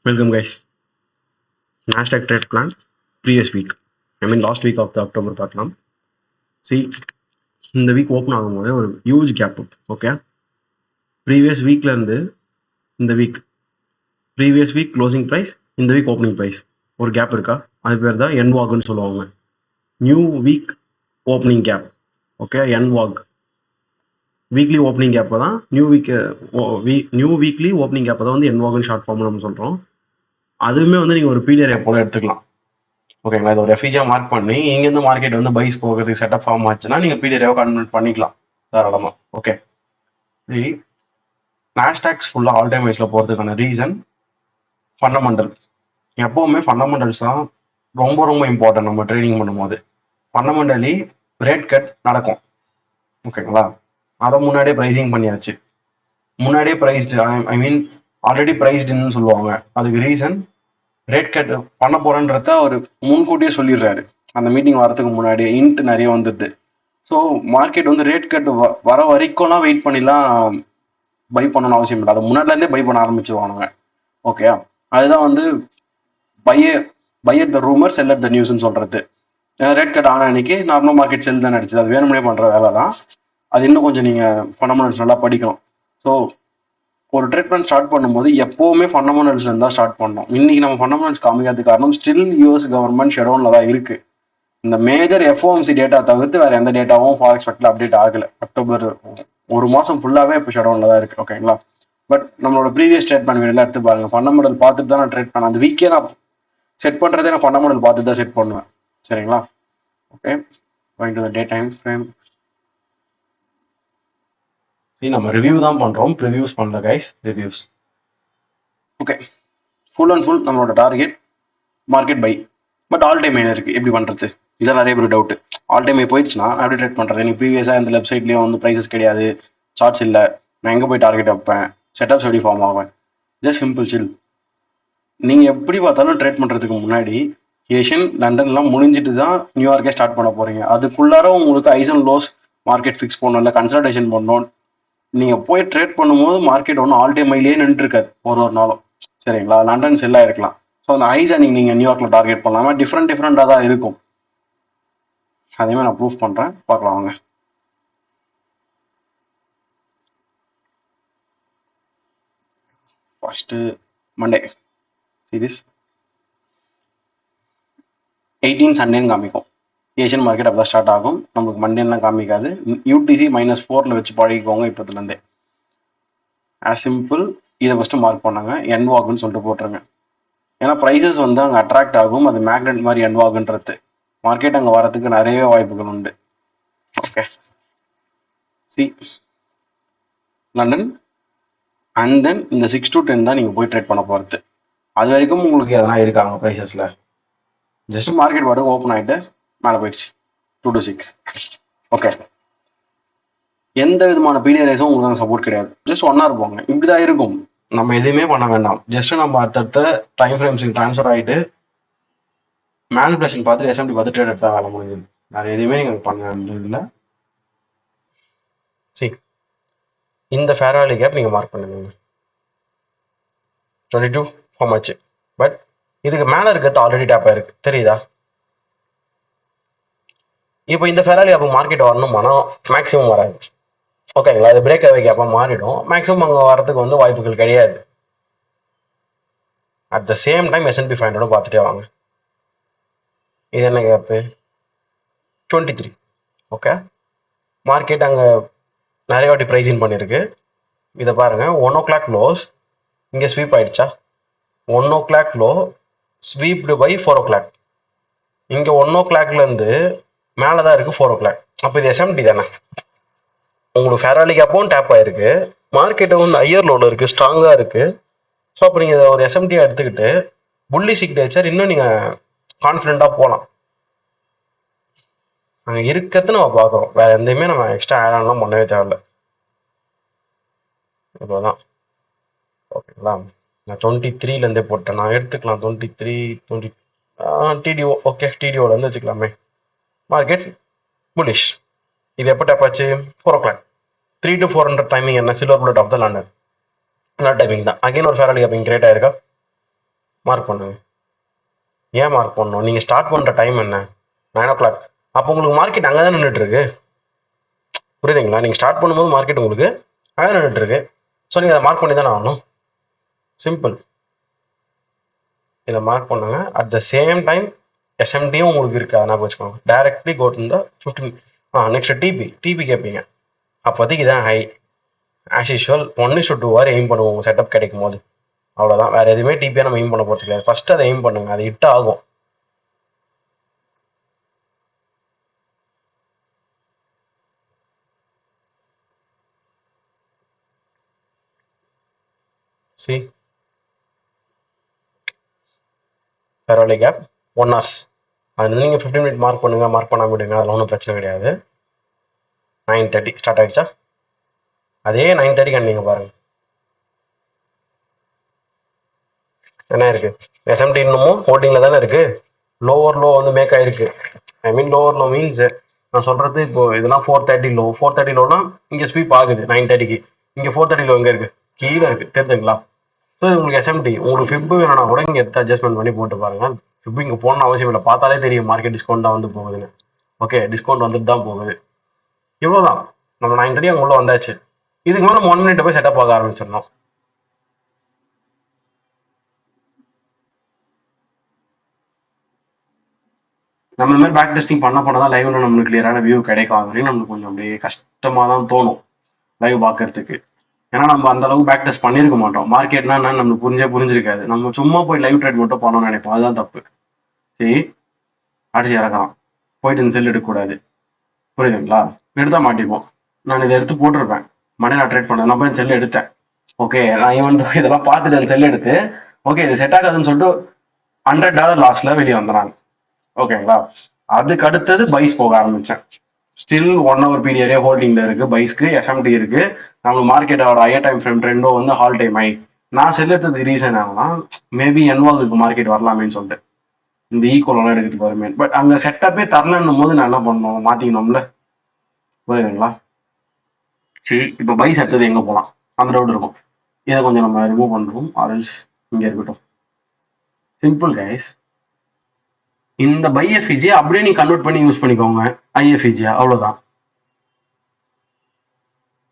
Welcome guys. Nasdaq trade plan previous week. I mean last week of the October பார்க்கலாம். See, இந்த week open ஆகும்போது ஒரு huge gap okay. Previous வீக்ல இருந்து இந்த week previous week closing price இந்த week opening price ஒரு gap இருக்கா? அது பேர் தான் என் வாக்னு சொல்லுவாங்க. New week opening gap okay. என் வாக் வீக்லி ஓப்பனிங் கேப்பை தான் நியூ வீக்லி ஓப்பனிங் கேப்பை தான் வந்து என் வாக்னு ஷார்ட் ஃபார்ம் நம்ம சொல்கிறோம். அதுவுமே வந்து நீங்கள் ஒரு பீடியர் போல எடுத்துக்கலாம். ஓகேங்களா, இது ஒரு ரெஃப்யூஜியாக மார்க் பண்ணி இங்கேருந்து மார்க்கெட் வந்து பைஸ் போகிறதுக்கு செட்டப் ஃபார்ம் ஆச்சுன்னா நீங்கள் பீடியராக கன்வெர்ட் பண்ணிக்கலாம் தாராளமாக. ஓகே, சரி. நாஸ்டாக்ஸ் ஃபுல்லாக ஆல் டைம் வைஸில் போகிறதுக்கான ரீசன் ஃபண்டமெண்டல். எப்போவுமே ஃபண்டமெண்டல்ஸ் தான் ரொம்ப ரொம்ப இம்பார்ட்டன்ட் நம்ம ட்ரேடிங் பண்ணும்போது. ஃபண்டமெண்டலி ரேட் கட் நடக்கும். ஓகேங்களா, அதை முன்னாடியே ப்ரைஸிங் பண்ணியாச்சு. முன்னாடியே ப்ரைஸ்டு ஐ மீன் ஆல்ரெடி ப்ரைஸ்டுன்னு சொல்லுவாங்க. அதுக்கு ரீசன் ரேட் கட் பண்ண போறேன்றத அவர் முன்கூட்டியே சொல்லிடுறாரு. அந்த மீட்டிங் வரதுக்கு முன்னாடியே இன்ட் நிறைய வந்துடுது. ஸோ மார்க்கெட் வந்து ரேட் கட் வர வரைக்கும்லாம் வெயிட் பண்ணிலாம் பை பண்ணணும்னு அவசியம் இல்லை. அதை முன்னாடிலேருந்தே பை பண்ண ஆரம்பிச்சிருவானுங்க. ஓகே, அதுதான் வந்து buy at the rumour sell at the நியூஸ்ன்னு சொல்றது. ஏன்னா ரேட் கட் ஆன அன்னைக்கு நார்மல் மார்க்கெட் செல் தான் அடிச்சது. அது வேணும்னே பண்ற வேலை தான். அது இன்னும் கொஞ்சம் நீங்க ஃபண்டமெண்டல்ஸ் நல்லா படிக்கணும். ஸோ ஒரு ட்ரீட்மெண்ட் ஸ்டார்ட் பண்ணும்போது எப்போவுமே ஃபண்டமெண்டல்ஸ்ல இருந்தா ஸ்டார்ட் பண்ணணும். இன்னைக்கு நம்ம ஃபண்டமெண்டல்ஸ் காமிக்காத காரணம் ஸ்டில் யூஎஸ் கவர்மெண்ட் ஷெடவுன்ல தான் இருக்கு. இந்த மேஜர் எஃப்ஓஎம்சி டேட்டா தவிர்த்து வேற எந்த டேட்டாவும் ஃபாரெக்ஸ் மார்க்கெட்ல அப்டேட் ஆகல. அக்டோபர் ஒரு மாசம் ஃபுல்லாவே இப்போ ஷெடவுன்ல தான் இருக்கு. ஓகேங்களா, பட் நம்மளோட ப்ரீவியஸ் ட்ரேட்மெண்ட் வீடியோல எடுத்து பாருங்க. ஃபண்டமெண்டல் பார்த்துட்டு தான் நான் ட்ரேட் பண்ணேன். அந்த வீக்கே நான் செட் பண்றதே நான் ஃபண்டமெண்டல் பார்த்துட்டு தான் செட் பண்ணுவேன். சரிங்களா, okay. Going to the day time frame. நம்ம ரிவ்யூ தான் பண்றோம், ப்ரிவியூஸ் பண்ணல guys, reviews. Okay, full and full நம்மளோட target market buy. But all time இருக்கு, எப்படி பண்றது? இதான் நிறைய பேர் டவுட். ஆல் டைம் போயிடுச்சுன்னா எப்படி ட்ரேட் பண்றது? நீ ப்ரீவியஸா இந்த வெப்சைட்லயும் வந்து ப்ரைசஸ் கிடையாது, சார்ட்ஸ் இல்லை, நான் எங்க போய் டார்கெட் வைப்பேன், செட்டப்ஸ் எப்படி ஃபார்ம் ஆவேன்? ஜஸ்ட் சிம்பிள் சில். நீங்க எப்படி பார்த்தாலும் ட்ரேட் பண்றதுக்கு முன்னாடி ஏஷியன் லண்டன்லாம் முடிஞ்சிட்டு தான் நியூயார்க்கே ஸ்டார்ட் பண்ண போறீங்க. அதுக்குள்ளார உங்களுக்கு highs and lows market fix பண்ணணும், இல்லை கன்சல்டேஷன் பண்ணணும். நீங்க போய் ட்ரேட் பண்ணும்போது மார்க்கெட் ஒன்றும் ஆல் டைம் ஹைலேயே நின்று இருக்காது ஒரு நாளும். சரிங்களா, லண்டன் செல்லாக இருக்கலாம். ஸோ அந்த ஹைஸை நீங்கள் நியூயார்க்ல டார்கெட் பண்ணலாமா? டிஃப்ரெண்டாக தான் இருக்கும். அதேமாதிரி நான் ப்ரூஃப் பண்ணுறேன், பார்க்கலாம் வாங்க. ஃபர்ஸ்ட் மண்டே சீரிஸ் 18 சண்டேன்னு காமிக்கும். ஏஷியன் மார்க்கெட் அப்போ ஸ்டார்ட் ஆகும். நமக்கு மண்டேலாம் காமிக்காது. யூடிசி -4ல் வச்சு பழகிக்கோங்க இப்போதுலேருந்தே. ஆஸ் சிம்பிள், இதை ஃபஸ்ட்டு மார்க் பண்ணாங்க, என் வாக்குன்னு சொல்லிட்டு போட்டுருங்க. ஏன்னா ப்ரைஸஸ் வந்து அங்கே அட்ராக்ட் ஆகும். அது மேக்னெட் மாதிரி என் வாக்குன்றது. மார்க்கெட் அங்கே வரதுக்கு நிறைய வாய்ப்புகள் உண்டு. Okay, C London and then இந்த 6 to 10 தான் நீங்கள் போய் ட்ரேட் பண்ண போகிறது. அது வரைக்கும் உங்களுக்கு எதனா இருக்காங்க ப்ரைஸஸில். ஜஸ்ட் மார்க்கெட் பாட்டுக்கு ஓப்பன் ஆகிட்டு மேலே போயிடுச்சு 2 to 6. ஓகே, எந்த விதமான பீடியரைஸும் உங்களுக்கு சப்போர்ட் கிடையாது. ஜஸ்ட் 1 hour போங்க, இப்படிதான் இருக்கும். நம்ம எதுவுமே பண்ண வேண்டாம். ஜஸ்ட் நம்ம அடுத்தடுத்த டைம் ஃப்ரேம்ஸுக்கு ட்ரான்ஸ்ஃபர் ஆகிட்டு மேனிபுலேஷன் பார்த்து எஸ்எம்டி பார்த்து ட்ரேட் எடுத்தா வேலை முடிஞ்சது. வேறு எதுவுமே நீங்கள் பண்ண வேண்டியதில்லை. சரி, இந்த ஃபேர் வேல்யூ கேப் நீங்கள் மார்க் பண்ணுங்க. 22 ஃபார்ம் ஆச்சு. பட் இதுக்கு மேலே இருக்கிறது ஆல்ரெடி டேப் ஆயிருக்கு, தெரியுதா? இப்போ இந்த ஃபேர் வேல்யூ அப்போ மார்க்கெட் வரணுமானா மேக்ஸிமம் வராது. ஓகேங்களா, அது பிரேக் அவே கேப்பாக மாறிடும். மேக்ஸிமம் அங்கே வரதுக்கு வந்து வாய்ப்புகள் கிடையாது. At the same time S&P 500 பார்த்துட்டே வாங்க. இது என்ன கேப்பு? 23. ஓகே, மார்க்கெட் அங்கே நிறைய வாட்டி ப்ரைஸிங் பண்ணியிருக்கு. இதை பாருங்க, 1 o'clock க்ளோஸ் இங்கே ஸ்வீப் ஆயிடுச்சா? 1 o'clock லோ ஸ்வீப்டு பை 4 o'clock. இங்கே 1 o'clockலேருந்து மேலே தான் இருக்குது 4 o'clock. அப்போ இது எஸ்எம்டி தானே? உங்களுக்கு ஃபேர் வேல்யூ கேப்பும் டேப் ஆயிருக்கு. மார்க்கெட்டு வந்து ஹையர் லோவில் இருக்குது, ஸ்ட்ராங்காக இருக்குது. ஸோ அப்போ நீங்கள் இதை ஒரு எஸ்எம்டியாக எடுத்துக்கிட்டு புள்ளி சிக்னேச்சர் இன்னும் நீங்கள் கான்ஃபிடென்ட்டாக போகலாம். அங்கே இருக்கிறது நம்ம பார்க்குறோம். வேறு எந்தையுமே நம்ம எக்ஸ்ட்ரா ஆட் ஆன்லாம் பண்ணவே தேவையில்லை. இவ்வளோதான். ஓகேங்களா, நான் 23லேருந்தே போட்டேன். நான் எடுத்துக்கலாம் 23 20 டிடிஓ. ஓகே, டிடிஓலேருந்து வச்சுக்கலாமே. Market bullish. இது எப்போ டேப் ஆச்சு? 4 o'clock. 3 to 400 டைமிங் என்ன? Silver bullet of the London. நல்ல டைமிங் தான். அகைன் ஒரு ஃபேர் வேல்யூ கேப்பிங் கிரியேட் ஆயிருக்கா? மார்க் பண்ணுங்க. ஏன் மார்க் பண்ணணும்? நீங்கள் ஸ்டார்ட் பண்ணுற டைம் என்ன? 9 o'clock. அப்போ உங்களுக்கு மார்க்கெட் அங்கே தான் நின்றுட்டு இருக்கு. புரியுதுங்களா? நீங்கள் ஸ்டார்ட் பண்ணும்போது மார்க்கெட் உங்களுக்கு அங்கே தான் நின்றுட்டு இருக்கு. ஸோ நீங்கள் அதை மார்க் பண்ணி தானே ஆகணும். சிம்பிள். இதை மார்க் பண்ணுங்க. அட் த சேம் டைம் எஸ்எம்டியும் உங்களுக்கு இருக்கு, அதை ஞாபகம் வச்சுக்கோங்க. Directly go to the 15. Next டிபி கேட்பீங்க. அப்போதைக்கு இதான் ஹை. ஆஸ் யூஷுவல் 1:2 எய்ம் பண்ணுவோம் உங்கள் செட்டப் கிடைக்கும் போது. அவ்வளோதான். வேறு எதுவுமே டிபியாக நம்ம எய்ம் பண்ண போகிறது கிடையாது. ஃபஸ்ட்டு அதை எய்ம் பண்ணுங்க, அது ஹிட் ஆகும். See fair value gap 1 hours. அது நீங்கள் 15 minute மார்க் பண்ணுங்க, மார்க் பண்ணாம விடுங்க, அதில் ஒன்றும் பிரச்சனை கிடையாது. 9:30 ஸ்டார்ட் ஆகிடுச்சா? அதே 9:30 கண்டிங்க பாருங்க என்ன இருக்கு. எஸ்எம்டி இன்னமும் ஹோல்டிங்கில் தானே இருக்கு. லோவர் லோ வந்து மேக் ஆயிருக்கு. ஐ மீன் லோவர் லோ மீன்ஸ் நான் சொல்றது இப்போ இதெல்லாம் 430 லோ. 430 லோனா இங்கே ஸ்வீப் ஆகுது 9:30க்கு. இங்கே 430 லோ எங்கே இருக்கு? கீழே இருக்கு. தெரிஞ்சுங்களா? ஸோ உங்களுக்கு எஸ்எம்டி உங்களுக்கு ஃபிப் வேணும்னா கூட இங்கே எடுத்து அட்ஜஸ்ட்மெண்ட் பண்ணி போட்டு பாருங்க. ஃபிப் இங்கே போகணும்னு அவசியம் இல்லை. பார்த்தாலே தெரியும் மார்க்கெட் டிஸ்கவுண்ட் தான் வந்து போகுதுன்னு. ஓகே, டிஸ்கவுண்ட் வந்துட்டு தான் போகுது. இவ்வளோதான். நம்ம 9:30 அங்கே உள்ள வந்தாச்சு. இதுக்கு மேலே நம்ம 1 minute போய் செட்டப் ஆக ஆரம்பிச்சிடணும். நம்ம இந்த மாதிரி பேக் டெஸ்டிங் பண்ண தான் லைவ்ல நம்மளுக்கு கிளியரான வியூ கிடைக்கும். அது வரையும் நம்மளுக்கு கொஞ்சம் அப்படியே கஷ்டமாக தான் தோணும் லைவ் பார்க்கறதுக்கு. ஏன்னா நம்ம அந்த அளவுக்கு பேக் டெஸ்ட் பண்ணியிருக்க மாட்டோம். மார்க்கெட்னா என்னன்னு நம்மளுக்கு புரிஞ்சிருக்காது. நம்ம சும்மா போய் லைவ் ட்ரேட் மட்டும் பண்ணணும்னு நினைப்போம். அதுதான் தப்பு. சரி, அடிச்சு இறக்கலாம். போயிட்டு இந்த செல் எடுக்கக்கூடாது. புரியுதுங்களா? எடுத்தா மாட்டிப்போம். நான் இதை எடுத்து போட்டிருப்பேன். மணி நான் ட்ரேட் பண்ணேன். நான் போய் செல் எடுத்தேன். ஓகே, நான் ஈவன் இதெல்லாம் பார்த்துட்டு அந்த செல் எடுத்து ஓகே இது செட் ஆகாதுன்னு சொல்லிட்டு $100 லாஸ்ட்ல வெளியே வந்துடுறாங்க. ஓகேங்களா? அதுக்கு அடுத்தது பைஸ் போக ஆரம்பிச்சேன். ஸ்டில் 1 hour பீரியடே ஹோல்டிங்ல இருக்கு. பைஸ்க்கு எஸ்எம்டி இருக்கு. நம்ம மார்க்கெட்டோட ஹையர் டைம் ஃப்ரேம் ட்ரெண்டும் வந்து ஹால் டைம் ஹை. நான் செல்லத்துக்கு ரீசன் ஆகுனா மேபி என்வால்வுக்கு மார்க்கெட் வரலாமேன்னு சொல்லிட்டு இந்த ஈக்குவலாம் எடுக்கிறதுக்கு வருமே. பட் அந்த செட்டப்பே தரலன்னும் போது நான் என்ன பண்ணணும்? மாத்திக்கணும்ல. புரியுதுங்களா? சரி, இப்போ பைஸ் எடுத்தது எங்க போகலாம் அந்த டவுட் இருக்கும். இதை கொஞ்சம் நம்ம ரிமூவ் பண்ணுறோம். ஆரல்ஸ் இங்கே இருக்கட்டும். Simple guys. இந்த பை எஃப்இஜி அப்படியே நீ கன்வெர்ட் பண்ணி யூஸ் பண்ணிக்கோங்க ஐஎஃப்இஜியா. அவ்வளோதான்.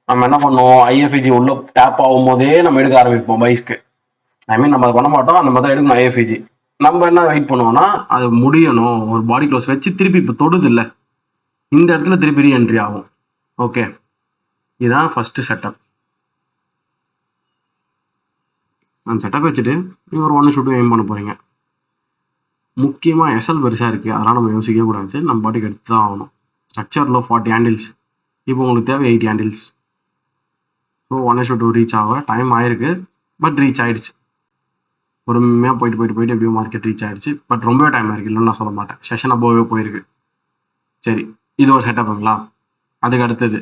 நம்ம என்ன பண்ணுவோம்? ஐஎஃப்இஜி உள்ள டேப் ஆகும் போதே நம்ம எடுக்க ஆரம்பிப்போம் பைஸ்க்கு. ஐ மீன் நம்ம அதை பண்ண மாட்டோம். அந்த மாதிரி தான் எடுக்கணும் ஐஎஃப்இஜி. நம்ம என்ன வெயிட் பண்ணுவோம்னா அது முடியணும். ஒரு பாடி க்ளோஸ் வச்சு திருப்பி இப்போ தொடுது இல்லை, இந்த இடத்துல திருப்பி ரீஎன்ட்ரி ஆகும். ஓகே, இதுதான் ஃபர்ஸ்ட் செட்டப். அந்த செட்டப் வச்சுட்டு நீங்கள் ஒரு 1:2 எய்ம் பண்ண போறீங்க. முக்கியமாக எஸ்எல் பெருசாக இருக்குது, அதெல்லாம் நம்ம யோசிக்கவே கூடாது. நம்ம பாட்டுக்கு எடுத்து தான் ஆகணும். ஸ்ட்ரக்சரில் 40 ஹேண்டில்ஸ். இப்போ உங்களுக்கு தேவை 8 ஹேண்டில்ஸ். ஸோ 1:2 ரீச் ஆக டைம் ஆயிருக்கு. பட் ரீச் ஆயிடுச்சு. பொறுமையாக போயிட்டு எப்படியும் மார்க்கெட் ரீச் ஆயிடுச்சு. பட் ரொம்பவே டைம் ஆயிருக்கு, இல்லைன்னு நான் சொல்ல மாட்டேன். செஷன் அபோவே போயிருக்கு. சரி, இது ஒரு செட்டப்புங்களா? அதுக்கு அடுத்தது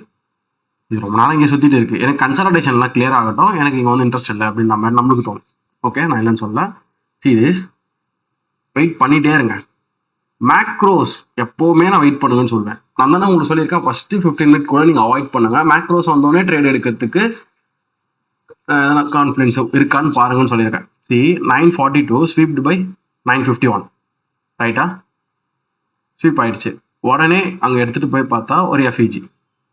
இது ரொம்ப நாள் இங்கே சுற்றிட்டு இருக்கு. எனக்கு கன்சல்டேஷன்லாம் கிளியர் ஆகட்டும். எனக்கு இங்கே வந்து இன்ட்ரெஸ்ட் இல்லை அப்படின்ற மாதிரி நம்மளுக்கு தோணும். ஓகே, நான் இல்லைன்னு சொல்ல. சீரியஸ் வெயிட் பண்ணிட்டே இருங்க. மேக்ரோஸ் எப்போவுமே நான் வெயிட் பண்ணுங்கன்னு சொல்வேன். நான் தானே உங்களுக்கு சொல்லியிருக்கேன் ஃபர்ஸ்ட் 15 minute கூட நீங்கள் அவாய்ட் பண்ணுங்க. மேக்ரோஸ் வந்தோடனே ட்ரேட் எடுக்கிறதுக்கு கான்ஃபிடன்ஸ் இருக்கான்னு பாருங்கன்னு சொல்லியிருக்கேன். சி 942 ஸ்வீப்டு பை 951 ரைட்டா? ஸ்வீப் ஆயிடுச்சு. உடனே அங்கே எடுத்துகிட்டு போய் பார்த்தா ஒரு எஃப்இஜி.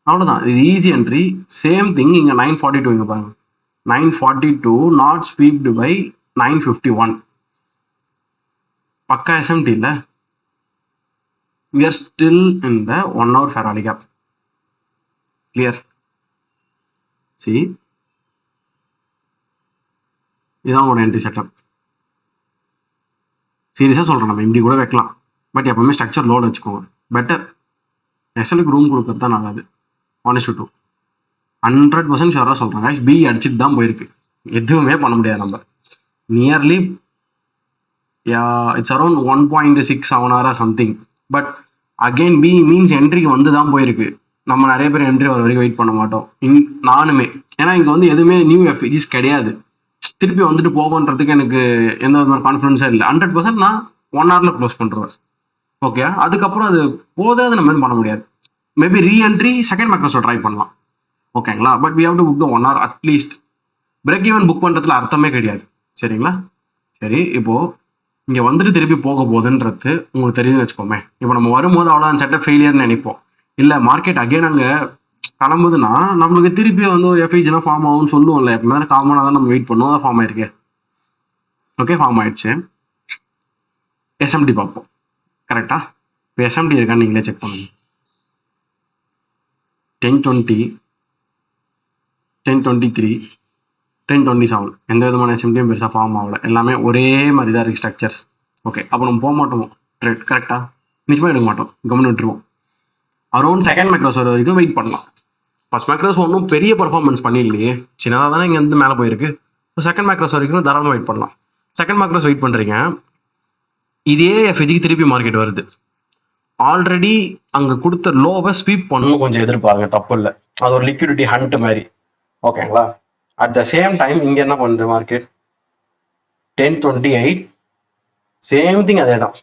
அவ்வளோதான். இது ஈஸி என்ட்ரி. சேம் திங் இங்கே 942 இங்கே பாருங்க. 942 நாட் ஸ்வீப்டு பை 951. பக்கா எஸ்எம்டி இல்லை. we are still in the 1 hour Fairway gap. Clear? See, இதான் ஒரு என்ட்ரி செட்டப். சீரியஸாக சொல்கிறேன், நம்ம இப்படி கூட வைக்கலாம். பட் எப்பவுமே ஸ்ட்ரக்சர் லோடு வச்சுக்கோங்க. பெட்டர். எஸ்எலுக்கு ரூம் கொடுக்கறது தான் நல்லது. 1:2 100% ஷுவராக சொல்கிறேன். பி அடிச்சுட்டு தான் போயிருக்கு. எதுவுமே பண்ண முடியாது நம்ம. Nearly it's around 1.67 hour something. But again B means என்ட்ரிக்கு வந்து தான் போயிருக்கு. நம்ம நிறைய பேர் என்ட்ரி வர வரைக்கும் வெயிட் பண்ண மாட்டோம். நானுமே. ஏன்னா இங்கே வந்து எதுவுமே நியூ எஃப்இஜிஸ் கிடையாது. திருப்பி வந்துட்டு போகன்றதுக்கு எனக்கு எந்த விதமான கான்ஃபிடன்ஸும் இல்லை. 100% நான் 1 hourல க்ளோஸ் பண்ணுறேன். ஓகே, அதுக்கப்புறம் அது போதாது, நம்ம எதுவும் பண்ண முடியாது. மேபி ரீஎன்ட்ரி செகண்ட் மேக்ரோஸில் ட்ரை பண்ணலாம். ஓகேங்களா? But we have to book the 1 hour at least. Break even book பண்ணுறதுல அர்த்தமே கிடையாது. சரிங்களா? சரி, இப்போ இங்க வந்துட்டு திருப்பி போக போகுதுன்றது உங்களுக்கு தெரியுதுன்னு வச்சுக்கோமே. இப்போ நம்ம வரும்போது அவ்வளோ செட்டப் ஃபெயிலியர்னு நினைப்போம். இல்ல மார்க்கெட் அகைன் அங்க கிளம்புதுன்னா நம்மளுக்கு திருப்பி வந்து ஒரு எஃப்ஐஜிலாம் ஃபார்ம் ஆகும்னு சொல்லுவோம்ல. எப்படினாலும் காமனாக தான் நம்ம வெயிட் பண்ணுவோம். ஃபார்ம் ஆயிருக்கு. ஓகே, ஃபார்ம் ஆயிடுச்சு. எஸ்எம்டி பார்ப்போம். கரெக்டா? இப்போ எஸ்எம்டி இருக்கான்னு நீங்களே செக் பண்ணுங்க. 1020, 1023, 1027 எந்த விதமான எஸ்எம்டியும் பெருசாக ஃபார்ம் ஆகல. எல்லாமே ஒரே மாதிரி தான் இருக்குது ஸ்ட்ரக்சர்ஸ். ஓகே, அப்போ நம்ம போக மாட்டோம் ட்ரேட். கரெக்டாக? நிச்சயமாக எடுக்க மாட்டோம், கவனம் விட்டுருவோம். அரௌண்ட் செகண்ட் மேக்ரோஸ் வர வரைக்கும் வெயிட் பண்ணலாம். ஃபர்ஸ்ட் மேக்ரோஸ் ஒன்றும் பெரிய பர்ஃபார்மன்ஸ் பண்ணிடலையே, சின்னதாக தானே இங்கே வந்து மேலே போயிருக்கு. ஸோ செகண்ட் மேக்ரோஸ் வரைக்கும் தாராளமாக வெயிட் பண்ணலாம். செகண்ட் மேக்ரோஸ் வெயிட் பண்ணுறீங்க, இதே எஃப்ஜிக்கு திருப்பி மார்க்கெட் வருது. ஆல்ரெடி அங்கே கொடுத்த லோவை ஸ்வீப் பண்ணணும் கொஞ்சம் எதிர்பாருங்க, தப்பு இல்லை. அது ஒரு லிக்விடிட்டி ஹண்ட் மாதிரி. ஓகேங்களா? அட் த சேம் டைம் இங்கே என்ன பண்ணுது மார்க்கெட்? 1028, சேம் திங் அதே தான்.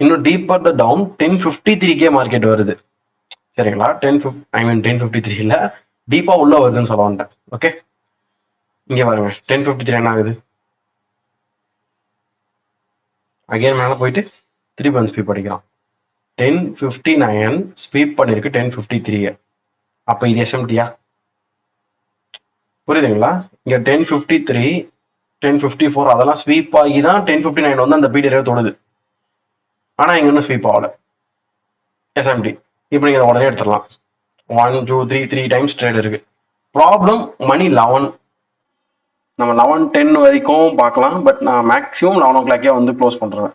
இன்னும் டீப்பர் த டவுன் 1053 மார்க்கெட் வருது. சரிங்களா? 1053 இல்லை, டீப்பா உள்ள வருதுன்னு சொல்ல வந்துட்டேன். ஓகே, இங்கே பாருங்க 1053 என்ன ஆகுது? அகைன் மேலே போயிட்டு திருப்பி வந்து ஸ்வீப் அடிக்கிறான். 1059 ஸ்வீப் பண்ணிருக்கு 1053. அப்போ இது எஸ்எம்டியா? புரியுதுங்களா? இங்க 1053, 1054 அதெல்லாம் ஸ்வீப் ஆகி தான் 1059 வந்து அந்த பீடியரை தொடுது. ஆனா இங்க இன்னும் ஸ்வீப் ஆகல எஸ்எம்டி. இப்போ நீங்க உடனே எடுத்துடலாம். 1 2 3 டைம்ஸ் ட்ரேட் இருக்கு. ப்ராப்ளம் மணி 11. நம்ம 11:10 வரைக்கும் பார்க்கலாம். பட் நான் மேக்ஸிமம் 11 o'clock வந்து க்ளோஸ் பண்றேன்.